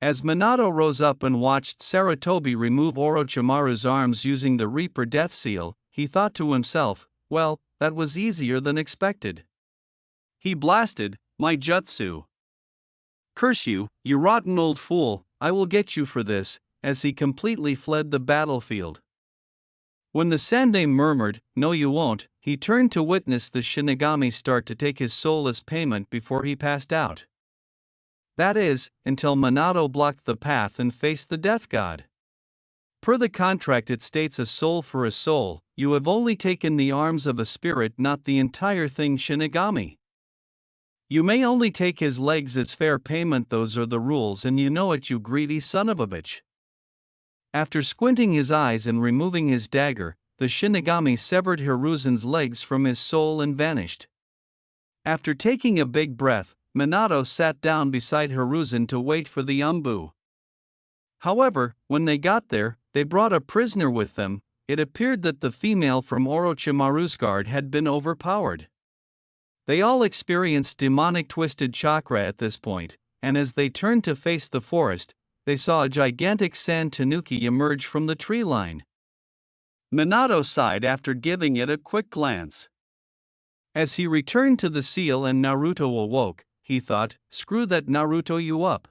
As Minato rose up and watched Sarutobi remove Orochimaru's arms using the Reaper Death Seal, he thought to himself, well, that was easier than expected. He blasted, "My jutsu! Curse you, you rotten old fool, I will get you for this," as he completely fled the battlefield. When the Sandaime murmured, "No you won't," he turned to witness the Shinigami start to take his soul as payment before he passed out. That is, until Minato blocked the path and faced the Death God. Per the contract it states a soul for a soul, you have only taken the arms of a spirit, not the entire thing Shinigami. You may only take his legs as fair payment, those are the rules and you know it, you greedy son of a bitch. After squinting his eyes and removing his dagger, the Shinigami severed Hiruzen's legs from his soul and vanished. After taking a big breath, Minato sat down beside Hiruzen to wait for the Umbu. However, when they got there, they brought a prisoner with them. It appeared that the female from Orochimaru's guard had been overpowered. They all experienced demonic twisted chakra at this point, and as they turned to face the forest, they saw a gigantic sand tanuki emerge from the tree line. Minato sighed after giving it a quick glance. As he returned to the seal and Naruto awoke, he thought, "Screw that Naruto, you up."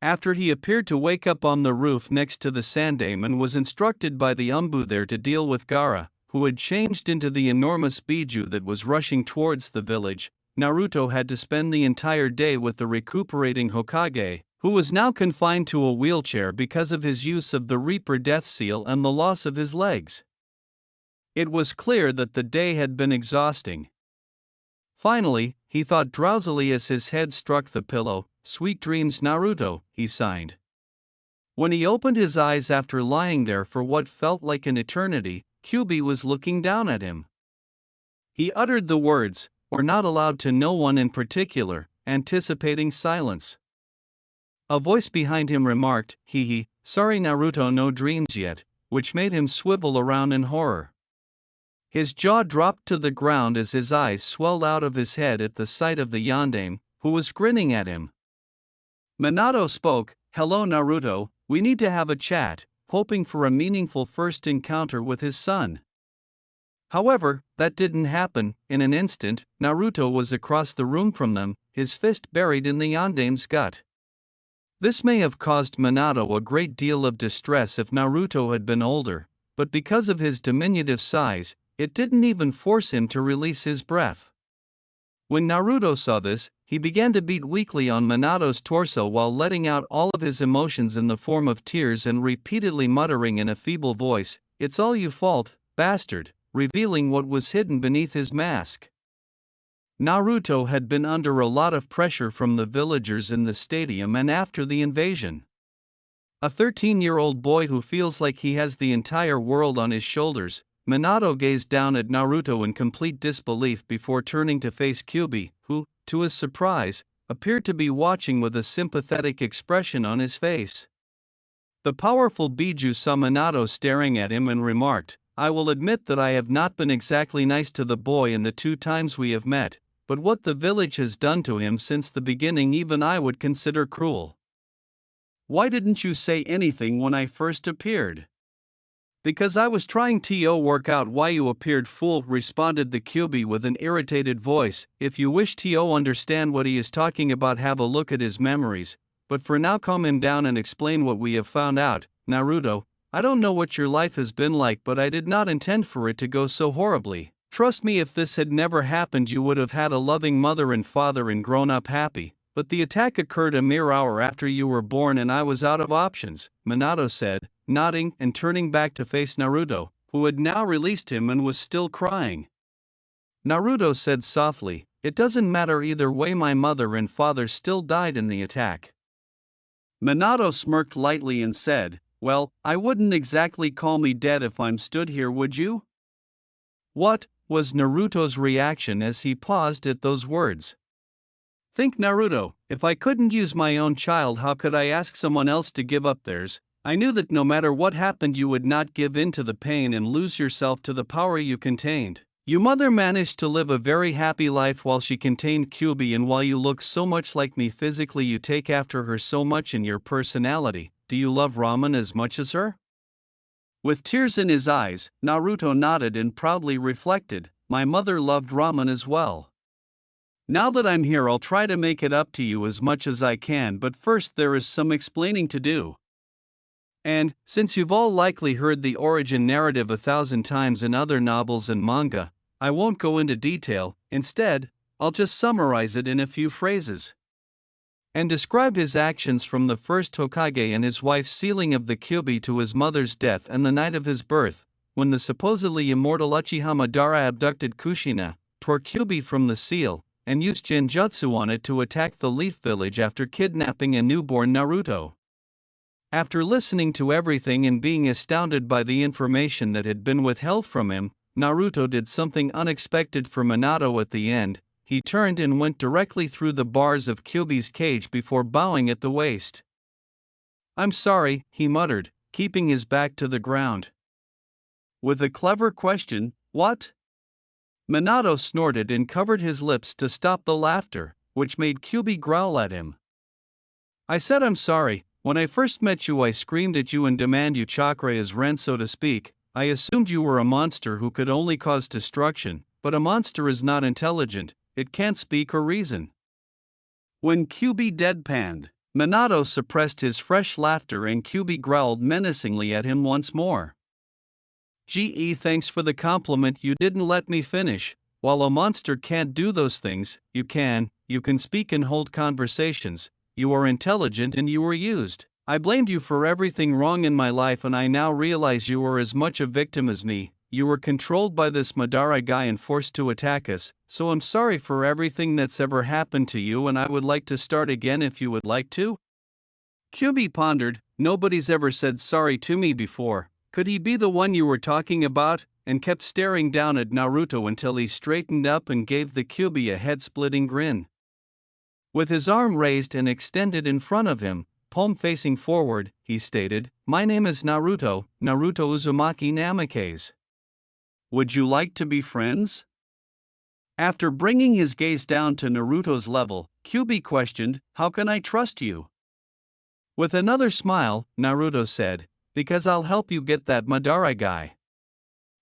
After he appeared to wake up on the roof next to the Sandaime and was instructed by the Umbu there to deal with Gaara, who had changed into the enormous Biju that was rushing towards the village, Naruto had to spend the entire day with the recuperating Hokage, who was now confined to a wheelchair because of his use of the Reaper Death Seal and the loss of his legs. It was clear that the day had been exhausting. Finally, he thought drowsily as his head struck the pillow, "Sweet dreams, Naruto," he signed. When he opened his eyes after lying there for what felt like an eternity, Kyuubi was looking down at him. He uttered the words, "Or not allowed to no one in particular," anticipating silence. A voice behind him remarked, "Hee, sorry Naruto, no dreams yet," which made him swivel around in horror. His jaw dropped to the ground as his eyes swelled out of his head at the sight of the Yondaime, who was grinning at him. Minato spoke, "Hello Naruto, we need to have a chat," hoping for a meaningful first encounter with his son. However, that didn't happen. In an instant, Naruto was across the room from them, his fist buried in the Yondaime's gut. This may have caused Minato a great deal of distress if Naruto had been older, but because of his diminutive size, it didn't even force him to release his breath. When Naruto saw this, he began to beat weakly on Minato's torso while letting out all of his emotions in the form of tears and repeatedly muttering in a feeble voice, "It's all your fault, bastard," revealing what was hidden beneath his mask. Naruto had been under a lot of pressure from the villagers in the stadium and after the invasion. A 13-year-old boy who feels like he has the entire world on his shoulders, Minato gazed down at Naruto in complete disbelief before turning to face Kyuubi, who, to his surprise, appeared to be watching with a sympathetic expression on his face. The powerful Biju saw Minato staring at him and remarked, "I will admit that I have not been exactly nice to the boy in the 2 times we have met, but what the village has done to him since the beginning even I would consider cruel. Why didn't you say anything when I first appeared?" "Because I was trying to work out why you appeared, fool," responded the Kyuubi with an irritated voice. "If you wish to understand what he is talking about, have a look at his memories, but for now calm him down and explain what we have found out. Naruto, I don't know what your life has been like, but I did not intend for it to go so horribly. Trust me, if this had never happened you would have had a loving mother and father and grown up happy, but the attack occurred a mere hour after you were born and I was out of options," Minato said, nodding and turning back to face Naruto, who had now released him and was still crying. Naruto said softly, "It doesn't matter either way, my mother and father still died in the attack." Minato smirked lightly and said, "Well, I wouldn't exactly call me dead if I'm stood here, would you?" "What?" was Naruto's reaction as he paused at those words. Think, Naruto, if I couldn't use my own child, how could I ask someone else to give up theirs? I knew that no matter what happened you would not give in to the pain and lose yourself to the power you contained. Your mother managed to live a very happy life while she contained Kyubi, and while you look so much like me physically you take after her so much in your personality. Do you love ramen as much as her? With tears in his eyes, Naruto nodded and proudly reflected, my mother loved ramen as well. Now that I'm here I'll try to make it up to you as much as I can, but first there is some explaining to do. And, since you've all likely heard the origin narrative 1,000 times in other novels and manga, I won't go into detail. Instead, I'll just summarize it in a few phrases and describe his actions from the first Hokage and his wife's sealing of the Kyubi to his mother's death and the night of his birth, when the supposedly immortal Uchiha Madara abducted Kushina, tore Kyubi from the seal, and used genjutsu on it to attack the Leaf Village after kidnapping a newborn Naruto. After listening to everything and being astounded by the information that had been withheld from him, Naruto did something unexpected for Minato at the end. He turned and went directly through the bars of Kyubi's cage before bowing at the waist. I'm sorry, he muttered, keeping his back to the ground. With a clever question, what? Minato snorted and covered his lips to stop the laughter, which made Kyubi growl at him. I said I'm sorry. When I first met you I screamed at you and demanded you chakra as rent, so to speak. I assumed you were a monster who could only cause destruction, but a monster is not intelligent. It can't speak or reason. When Kyubi deadpanned, Minato suppressed his fresh laughter and Kyubi growled menacingly at him once more. Gee, thanks for the compliment, you didn't let me finish. While a monster can't do those things, you can speak and hold conversations, you are intelligent and you were used. I blamed you for everything wrong in my life and I now realize you were as much a victim as me. You were controlled by this Madara guy and forced to attack us, so I'm sorry for everything that's ever happened to you and I would like to start again if you would like to. Kyubi pondered, nobody's ever said sorry to me before. Could he be the one you were talking about? And kept staring down at Naruto until he straightened up and gave the Kyubi a head-splitting grin. With his arm raised and extended in front of him, palm facing forward, he stated, my name is Naruto, Naruto Uzumaki Namikaze. Would you like to be friends? After bringing his gaze down to Naruto's level, Kyubi questioned, how can I trust you? With another smile, Naruto said, because I'll help you get that Madara guy.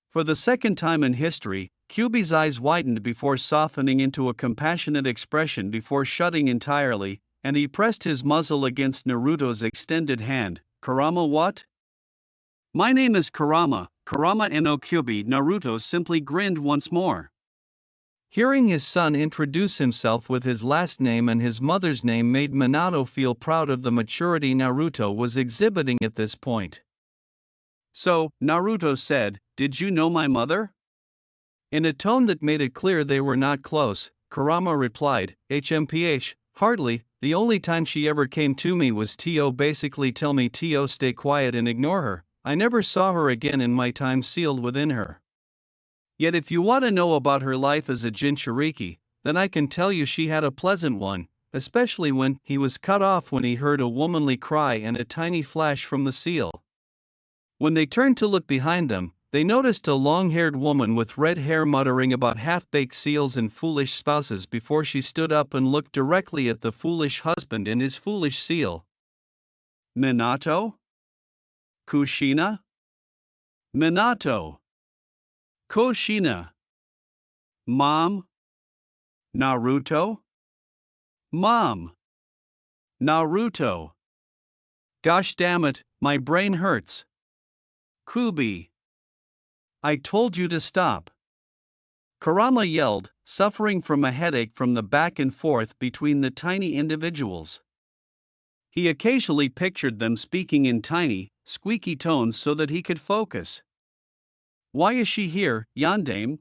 For the second time in history, Kyubi's eyes widened before softening into a compassionate expression before shutting entirely, and he pressed his muzzle against Naruto's extended hand. Kurama what? My name is Kurama, Kurama no Kyubi. Naruto simply grinned once more. Hearing his son introduce himself with his last name and his mother's name made Minato feel proud of the maturity Naruto was exhibiting at this point. So, Naruto said, did you know my mother? In a tone that made it clear they were not close, Kurama replied, HMPH, hardly. The only time she ever came to me was to basically tell me to stay quiet and ignore her. I never saw her again in my time sealed within her. Yet if you want to know about her life as a Jinchuriki, then I can tell you she had a pleasant one, especially when he was cut off when he heard a womanly cry and a tiny flash from the seal. When they turned to look behind them, they noticed a long-haired woman with red hair muttering about half-baked seals and foolish spouses before she stood up and looked directly at the foolish husband and his foolish seal. Minato? Kushina? Minato. Kushina. Mom? Naruto? Mom. Naruto. Gosh damn it, my brain hurts. Kyubi. I told you to stop. Kurama yelled, suffering from a headache from the back and forth between the tiny individuals. He occasionally pictured them speaking in tiny, squeaky tones so that he could focus. Why is she here, Yandame?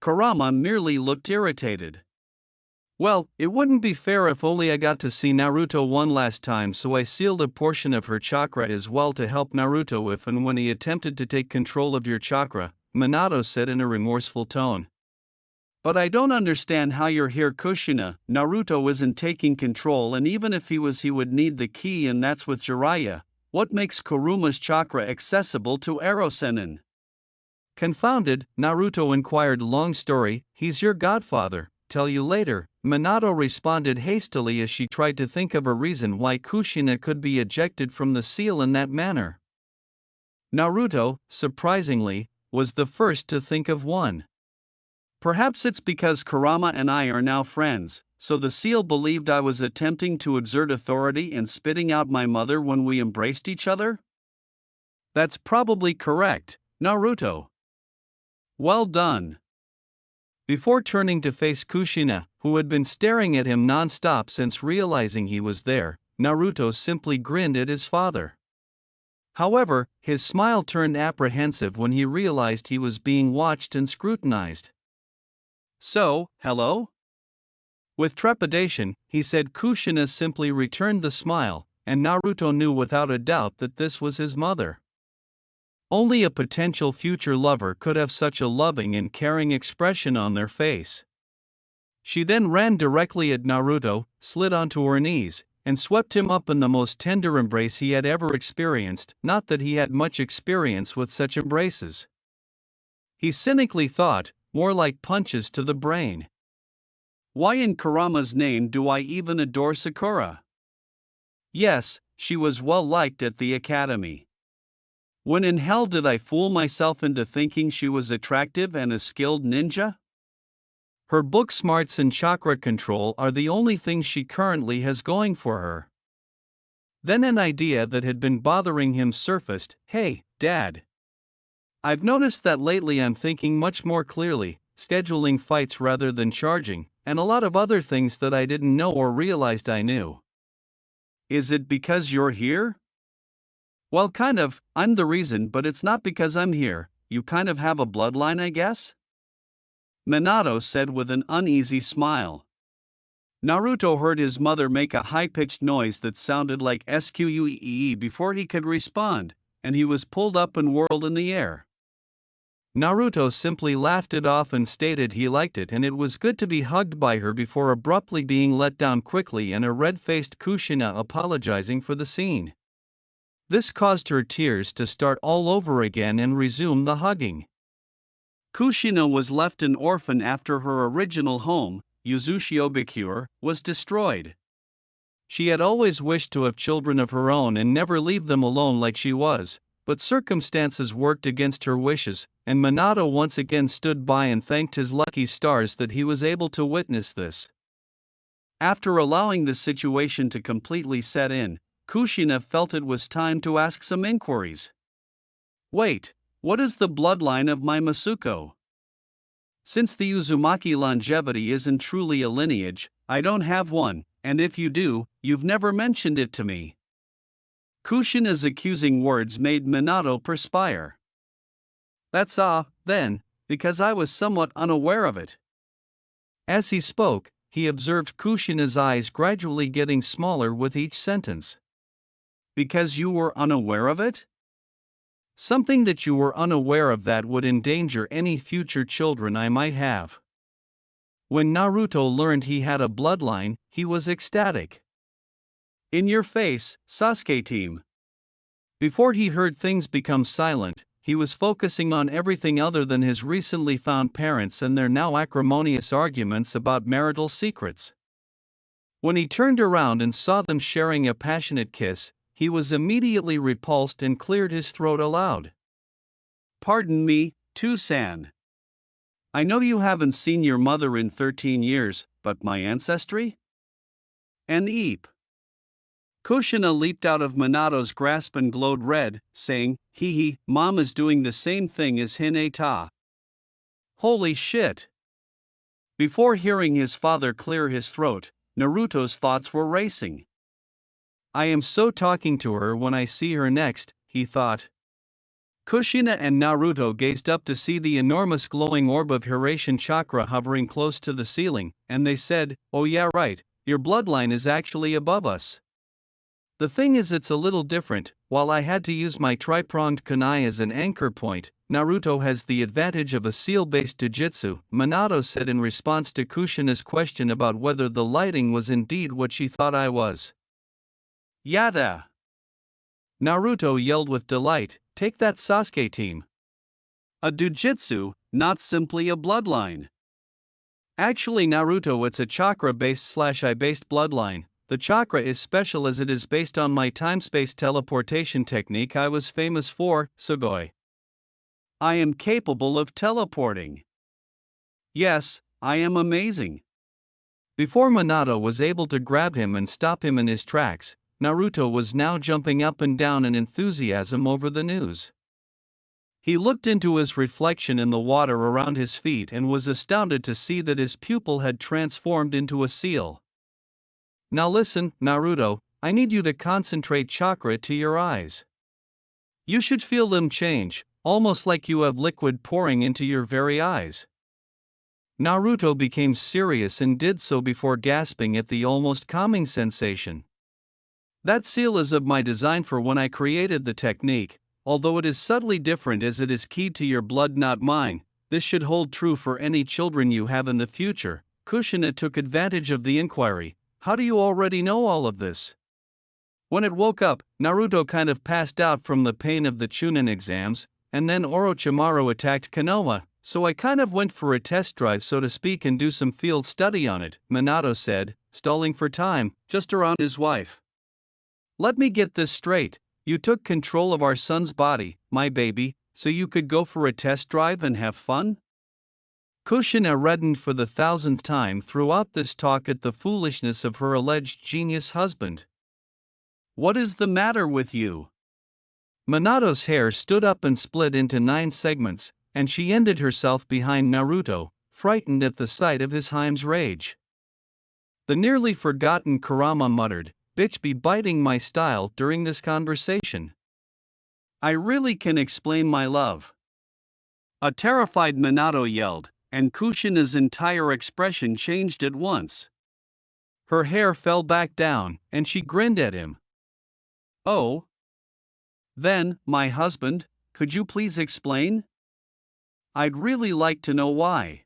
Kurama merely looked irritated. Well, it wouldn't be fair if only I got to see Naruto one last time, so I sealed a portion of her chakra as well to help Naruto if and when he attempted to take control of your chakra, Minato said in a remorseful tone. But I don't understand how you're here, Kushina. Naruto isn't taking control, and even if he was, he would need the key, and that's with Jiraiya. What makes Kuruma's chakra accessible to Erosenin? Confounded, Naruto inquired. Long story, he's your godfather, tell you later. Minato responded hastily as she tried to think of a reason why Kushina could be ejected from the seal in that manner. Naruto, surprisingly, was the first to think of one. Perhaps it's because Kurama and I are now friends, so the seal believed I was attempting to exert authority and spitting out my mother when we embraced each other? That's probably correct, Naruto. Well done. Before turning to face Kushina, who had been staring at him non-stop since realizing he was there, Naruto simply grinned at his father. However, his smile turned apprehensive when he realized he was being watched and scrutinized. So, hello? With trepidation, he said. Kushina simply returned the smile, and Naruto knew without a doubt that this was his mother. Only a potential future lover could have such a loving and caring expression on their face. She then ran directly at Naruto, slid onto her knees, and swept him up in the most tender embrace he had ever experienced, not that he had much experience with such embraces. He cynically thought, more like punches to the brain. Why in Kurama's name do I even adore Sakura? Yes, she was well liked at the academy. When in hell did I fool myself into thinking she was attractive and a skilled ninja? Her book smarts and chakra control are the only things she currently has going for her. Then an idea that had been bothering him surfaced. Hey, Dad. I've noticed that lately I'm thinking much more clearly, scheduling fights rather than charging, and a lot of other things that I didn't know or realized I knew. Is it because you're here? Well, kind of, I'm the reason, but it's not because I'm here. You kind of have a bloodline, I guess? Minato said with an uneasy smile. Naruto heard his mother make a high-pitched noise that sounded like squeee before he could respond, and he was pulled up and whirled in the air. Naruto simply laughed it off and stated he liked it and it was good to be hugged by her before abruptly being let down quickly and a red-faced Kushina apologizing for the scene. This caused her tears to start all over again and resume the hugging. Kushina was left an orphan after her original home, Uzushiobikure, was destroyed. She had always wished to have children of her own and never leave them alone like she was, but circumstances worked against her wishes, and Minato once again stood by and thanked his lucky stars that he was able to witness this. After allowing the situation to completely set in, Kushina felt it was time to ask some inquiries. Wait, what is the bloodline of my Masuko? Since the Uzumaki longevity isn't truly a lineage, I don't have one, and if you do, you've never mentioned it to me. Kushina's accusing words made Minato perspire. That's then, because I was somewhat unaware of it. As he spoke, he observed Kushina's eyes gradually getting smaller with each sentence. Because you were unaware of it? Something that you were unaware of that would endanger any future children I might have. When Naruto learned he had a bloodline, he was ecstatic. In your face, Sasuke team. Before he heard things become silent, he was focusing on everything other than his recently found parents and their now acrimonious arguments about marital secrets. When he turned around and saw them sharing a passionate kiss, he was immediately repulsed and cleared his throat aloud. Pardon me, Two-san. I know you haven't seen your mother in 13 years, but my ancestry? An eep. Kushina leaped out of Minato's grasp and glowed red, saying, hee, Mom is doing the same thing as Hinata. Holy shit! Before hearing his father clear his throat, Naruto's thoughts were racing. I am so talking to her when I see her next, he thought. Kushina and Naruto gazed up to see the enormous glowing orb of Hiraition chakra hovering close to the ceiling, and they said, oh yeah right, your bloodline is actually above us. The thing is it's a little different. While I had to use my tri-pronged kunai as an anchor point, Naruto has the advantage of a seal-based jujutsu, Minato said in response to Kushina's question about whether the lighting was indeed what she thought I was. Yada! Naruto yelled with delight, "Take that, Sasuke team! A dujitsu, not simply a bloodline." Actually, Naruto, it's a chakra-based/I-based bloodline. The chakra is special as it is based on my time-space teleportation technique I was famous for, Sugoi. I am capable of teleporting. Yes, I am amazing. Before Minato was able to grab him and stop him in his tracks, Naruto was now jumping up and down in enthusiasm over the news. He looked into his reflection in the water around his feet and was astounded to see that his pupil had transformed into a seal. Now listen, Naruto, I need you to concentrate chakra to your eyes. You should feel them change, almost like you have liquid pouring into your very eyes. Naruto became serious and did so before gasping at the almost calming sensation. That seal is of my design for when I created the technique, although it is subtly different as it is keyed to your blood, not mine. This should hold true for any children you have in the future. Kushina took advantage of the inquiry. How do you already know all of this? When it woke up, Naruto kind of passed out from the pain of the Chunin exams, and then Orochimaru attacked Konoha, so I kind of went for a test drive, so to speak, and do some field study on it, Minato said, stalling for time, just around his wife. Let me get this straight, you took control of our son's body, my baby, so you could go for a test drive and have fun? Kushina reddened for the 1000th time throughout this talk at the foolishness of her alleged genius husband. What is the matter with you? Minato's hair stood up and split into 9 segments, and she ended herself behind Naruto, frightened at the sight of his Heim's rage. The nearly forgotten Kurama muttered, "Bitch be biting my style" during this conversation. I really can explain my love. A terrified Minato yelled, and Kushina's entire expression changed at once. Her hair fell back down, and she grinned at him. Oh? Then, my husband, could you please explain? I'd really like to know why.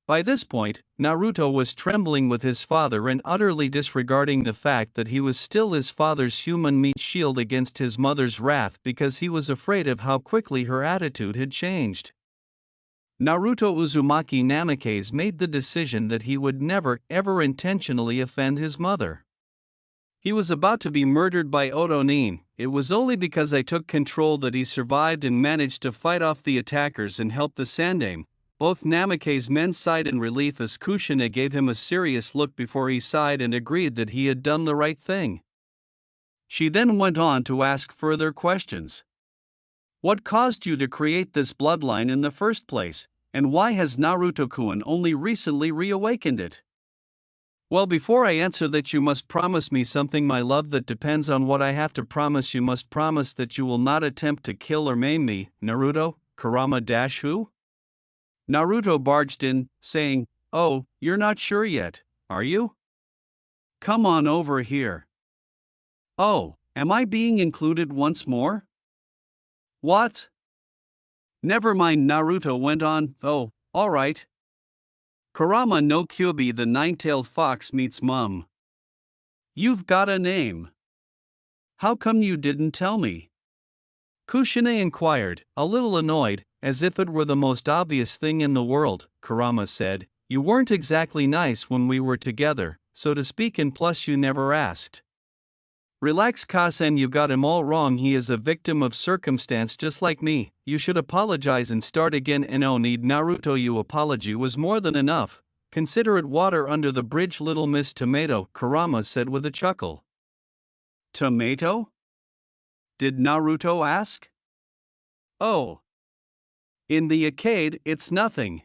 By this point, Naruto was trembling with his father and utterly disregarding the fact that he was still his father's human meat shield against his mother's wrath because he was afraid of how quickly her attitude had changed. Naruto Uzumaki Namikaze made the decision that he would never, ever intentionally offend his mother. He was about to be murdered by Otonin. It was only because I took control that he survived and managed to fight off the attackers and help the Sandaime. Both Namikaze's men sighed in relief as Kushina gave him a serious look before he sighed and agreed that he had done the right thing. She then went on to ask further questions. What caused you to create this bloodline in the first place, and why has Naruto-kun only recently reawakened it? Well, before I answer that, you must promise me something, my love. That depends on what I have to promise. You must promise that you will not attempt to kill or maim me, Naruto. Kurama-who? Naruto barged in, saying, "Oh, you're not sure yet, are you? Come on over here." Oh, am I being included once more? What? Never mind, Naruto went on. Oh, alright. Kurama no Kyubi, the nine-tailed fox, meets Mum. You've got a name. How come you didn't tell me? Kushina inquired, a little annoyed, as if it were the most obvious thing in the world. Kurama said, "You weren't exactly nice when we were together, so to speak, and plus you never asked." Relax, Kasen, you got him all wrong. He is a victim of circumstance just like me. You should apologize and start again. No need, Naruto, your apology was more than enough. Consider it water under the bridge, little Miss Tomato, Kurama said with a chuckle. Tomato? Did Naruto ask? Oh. In the arcade, it's nothing.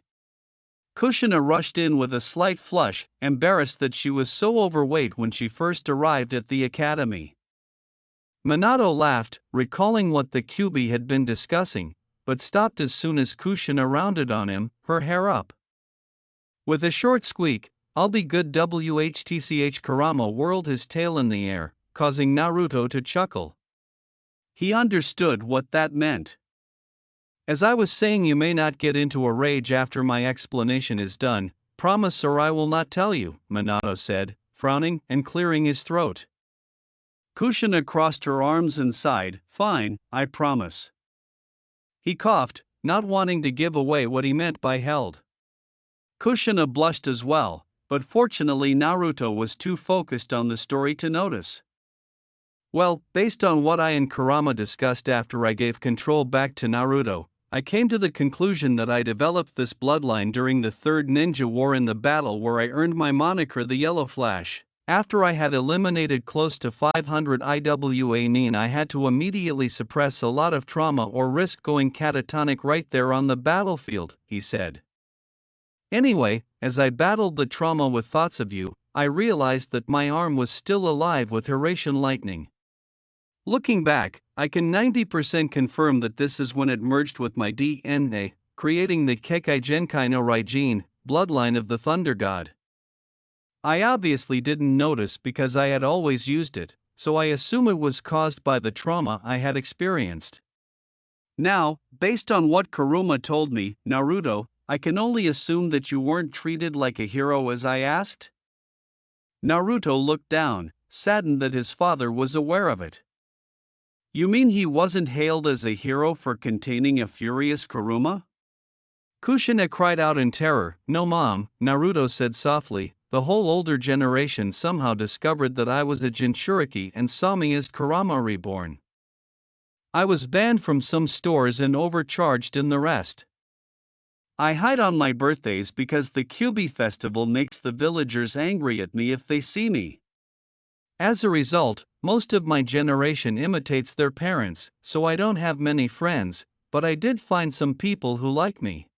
Kushina rushed in with a slight flush, embarrassed that she was so overweight when she first arrived at the academy. Minato laughed, recalling what the Kyubi had been discussing, but stopped as soon as Kushina rounded on him, her hair up. With a short squeak, "I'll be good, WHTCH." Kurama whirled his tail in the air, causing Naruto to chuckle. He understood what that meant. As I was saying, you may not get into a rage after my explanation is done. Promise or I will not tell you, Minato said, frowning and clearing his throat. Kushina crossed her arms and sighed, "Fine, I promise." He coughed, not wanting to give away what he meant by held. Kushina blushed as well, but fortunately Naruto was too focused on the story to notice. Well, based on what I and Kurama discussed after I gave control back to Naruto, I came to the conclusion that I developed this bloodline during the Third Ninja War in the battle where I earned my moniker the Yellow Flash. After I had eliminated close to 500 IWA Nin, I had to immediately suppress a lot of trauma or risk going catatonic right there on the battlefield, he said. Anyway, as I battled the trauma with thoughts of you, I realized that my arm was still alive with Horatian lightning. Looking back, I can 90% confirm that this is when it merged with my DNA, creating the Kekkei Genkai no Raijin, bloodline of the Thunder God. I obviously didn't notice because I had always used it, so I assume it was caused by the trauma I had experienced. Now, based on what Kuruma told me, Naruto, I can only assume that you weren't treated like a hero as I asked? Naruto looked down, saddened that his father was aware of it. You mean he wasn't hailed as a hero for containing a furious Kuruma? Kushina cried out in terror. No, Mom, Naruto said softly. The whole older generation somehow discovered that I was a Jinchuriki and saw me as Kurama reborn. I was banned from some stores and overcharged in the rest. I hide on my birthdays because the Kyubi festival makes the villagers angry at me if they see me. As a result, most of my generation imitates their parents, so I don't have many friends, but I did find some people who like me.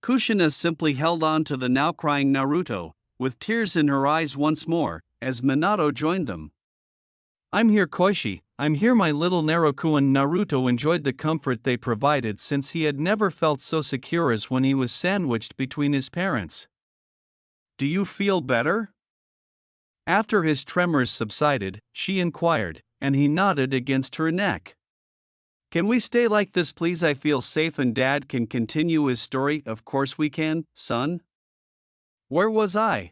Kushina simply held on to the now crying Naruto, with tears in her eyes once more, as Minato joined them. I'm here, Koichi, I'm here. My little Naruto. And Naruto enjoyed the comfort they provided since he had never felt so secure as when he was sandwiched between his parents. Do you feel better? After his tremors subsided, she inquired, and he nodded against her neck. Can we stay like this, please? I feel safe and Dad can continue his story. Of course we can, son. Where was I?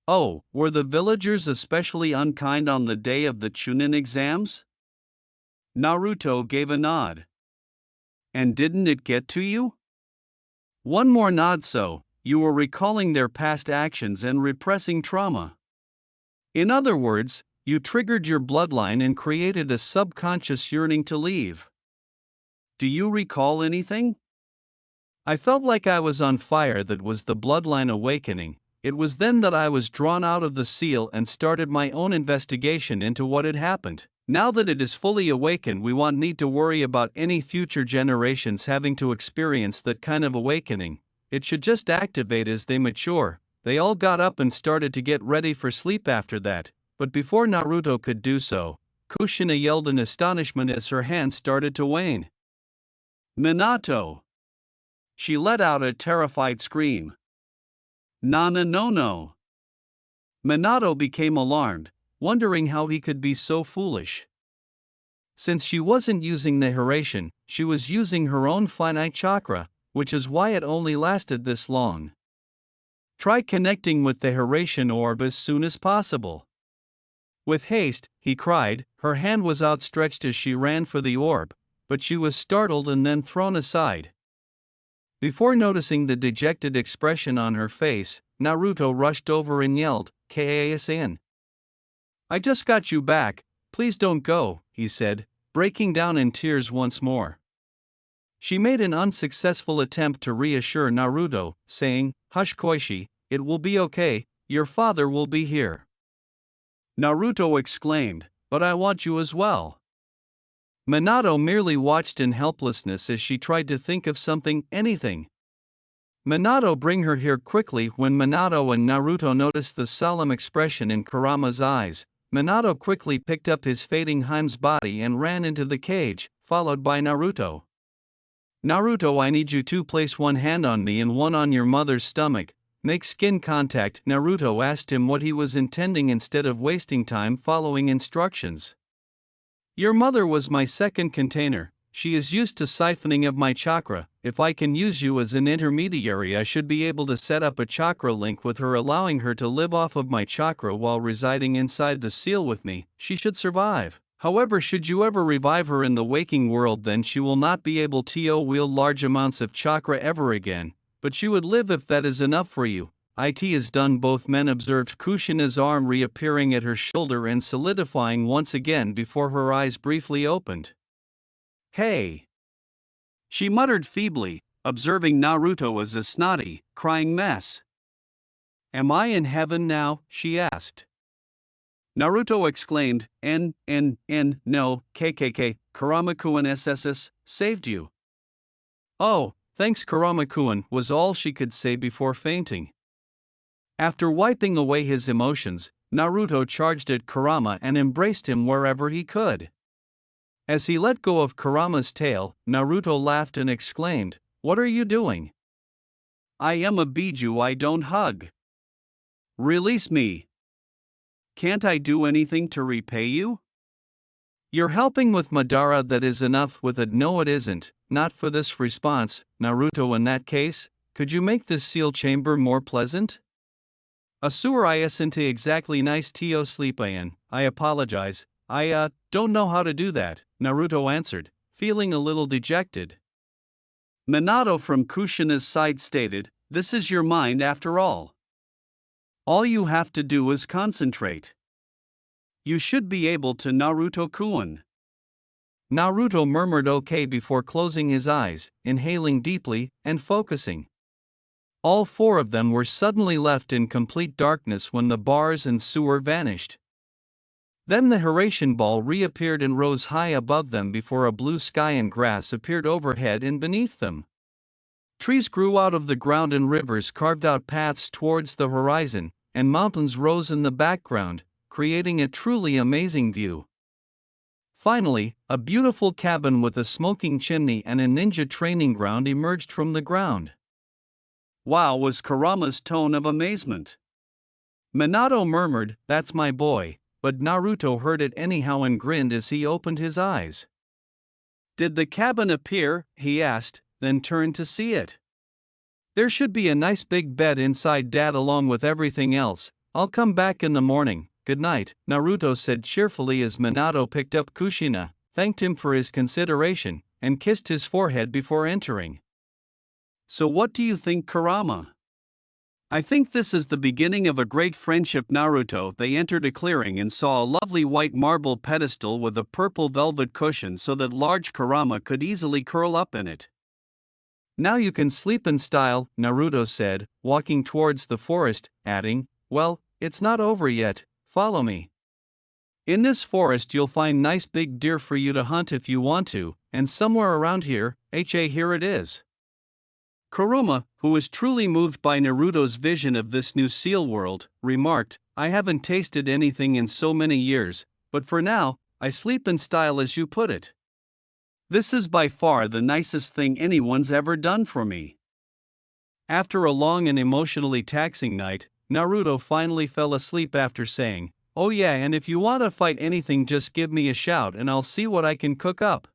Oh, were the villagers especially unkind on the day of the Chunin exams? Naruto gave a nod. And didn't it get to you? One more nod. So, you were recalling their past actions and repressing trauma. In other words, you triggered your bloodline and created a subconscious yearning to leave. Do you recall anything? I felt like I was on fire. That was the bloodline awakening. It was then that I was drawn out of the seal and started my own investigation into what had happened. Now that it is fully awakened, we won't need to worry about any future generations having to experience that kind of awakening. It should just activate as they mature. They all got up and started to get ready for sleep after that, but before Naruto could do so, Kushina yelled in astonishment as her hands started to wane. Minato! She let out a terrified scream. Nana no. Minato became alarmed, wondering how he could be so foolish. Since she wasn't using the Horatian, she was using her own finite chakra, which is why it only lasted this long. Try connecting with the Horatian orb as soon as possible. With haste, he cried. Her hand was outstretched as she ran for the orb, but she was startled and then thrown aside. Before noticing the dejected expression on her face, Naruto rushed over and yelled, "Kasan! I just got you back, please don't go," he said, breaking down in tears once more. She made an unsuccessful attempt to reassure Naruto, saying, "Hush, Koichi, it will be okay, your father will be here." Naruto exclaimed, "But I want you as well." Minato merely watched in helplessness as she tried to think of something, anything. Minato, bring her here quickly. When Minato and Naruto noticed the solemn expression in Kurama's eyes, Minato quickly picked up his fading Heime's body and ran into the cage, followed by Naruto. Naruto, I need you to place one hand on me and one on your mother's stomach. Make skin contact. Naruto asked him what he was intending instead of wasting time following instructions. Your mother was my second container, she is used to siphoning of my chakra. If I can use you as an intermediary, I should be able to set up a chakra link with her, allowing her to live off of my chakra while residing inside the seal with me. She should survive. However, should you ever revive her in the waking world, then she will not be able to wield large amounts of chakra ever again, but she would live if that is enough for you. It is done. Both men observed Kushina's arm reappearing at her shoulder and solidifying once again before her eyes briefly opened. Hey! She muttered feebly, observing Naruto as a snotty, crying mess. Am I in heaven now? She asked. Naruto exclaimed, no, KKK, Kurama-kun SSS, saved you. Oh, thanks Kurama-kun, was all she could say before fainting. After wiping away his emotions, Naruto charged at Kurama and embraced him wherever he could. As he let go of Kurama's tail, Naruto laughed and exclaimed, "What are you doing? I am a Biju, I don't hug. Release me. Can't I do anything to repay you? You're helping with Madara, that is enough with it." "No, it isn't, not for this response, Naruto. In that case, could you make this seal chamber more pleasant? Asur isn't exactly nice to sleep in. I apologize, I don't know how to do that," Naruto answered, feeling a little dejected. Minato from Kushina's side stated, "This is your mind after all. All you have to do is concentrate. You should be able to, Naruto-kun." Naruto murmured okay before closing his eyes, inhaling deeply, and focusing. All four of them were suddenly left in complete darkness when the bars and sewer vanished. Then the Hiraishin ball reappeared and rose high above them before a blue sky and grass appeared overhead and beneath them. Trees grew out of the ground and rivers carved out paths towards the horizon, and mountains rose in the background, creating a truly amazing view. Finally, a beautiful cabin with a smoking chimney and a ninja training ground emerged from the ground. "Wow," was Kurama's tone of amazement. Minato murmured, "That's my boy," but Naruto heard it anyhow and grinned as he opened his eyes. "Did the cabin appear?" he asked, then turned to see it. "There should be a nice big bed inside, Dad, along with everything else. I'll come back in the morning. Good night," Naruto said cheerfully as Minato picked up Kushina, thanked him for his consideration, and kissed his forehead before entering. "So what do you think, Kurama?" "I think this is the beginning of a great friendship, Naruto." They entered a clearing and saw a lovely white marble pedestal with a purple velvet cushion so that large Kurama could easily curl up in it. "Now you can sleep in style," Naruto said, walking towards the forest, adding, "Well, it's not over yet, follow me. In this forest you'll find nice big deer for you to hunt if you want to, and somewhere around here, here it is." Kurama, who was truly moved by Naruto's vision of this new seal world, remarked, "I haven't tasted anything in so many years, but for now, I sleep in style as you put it. This is by far the nicest thing anyone's ever done for me." After a long and emotionally taxing night, Naruto finally fell asleep after saying, "Oh yeah, and if you want to fight anything, just give me a shout and I'll see what I can cook up."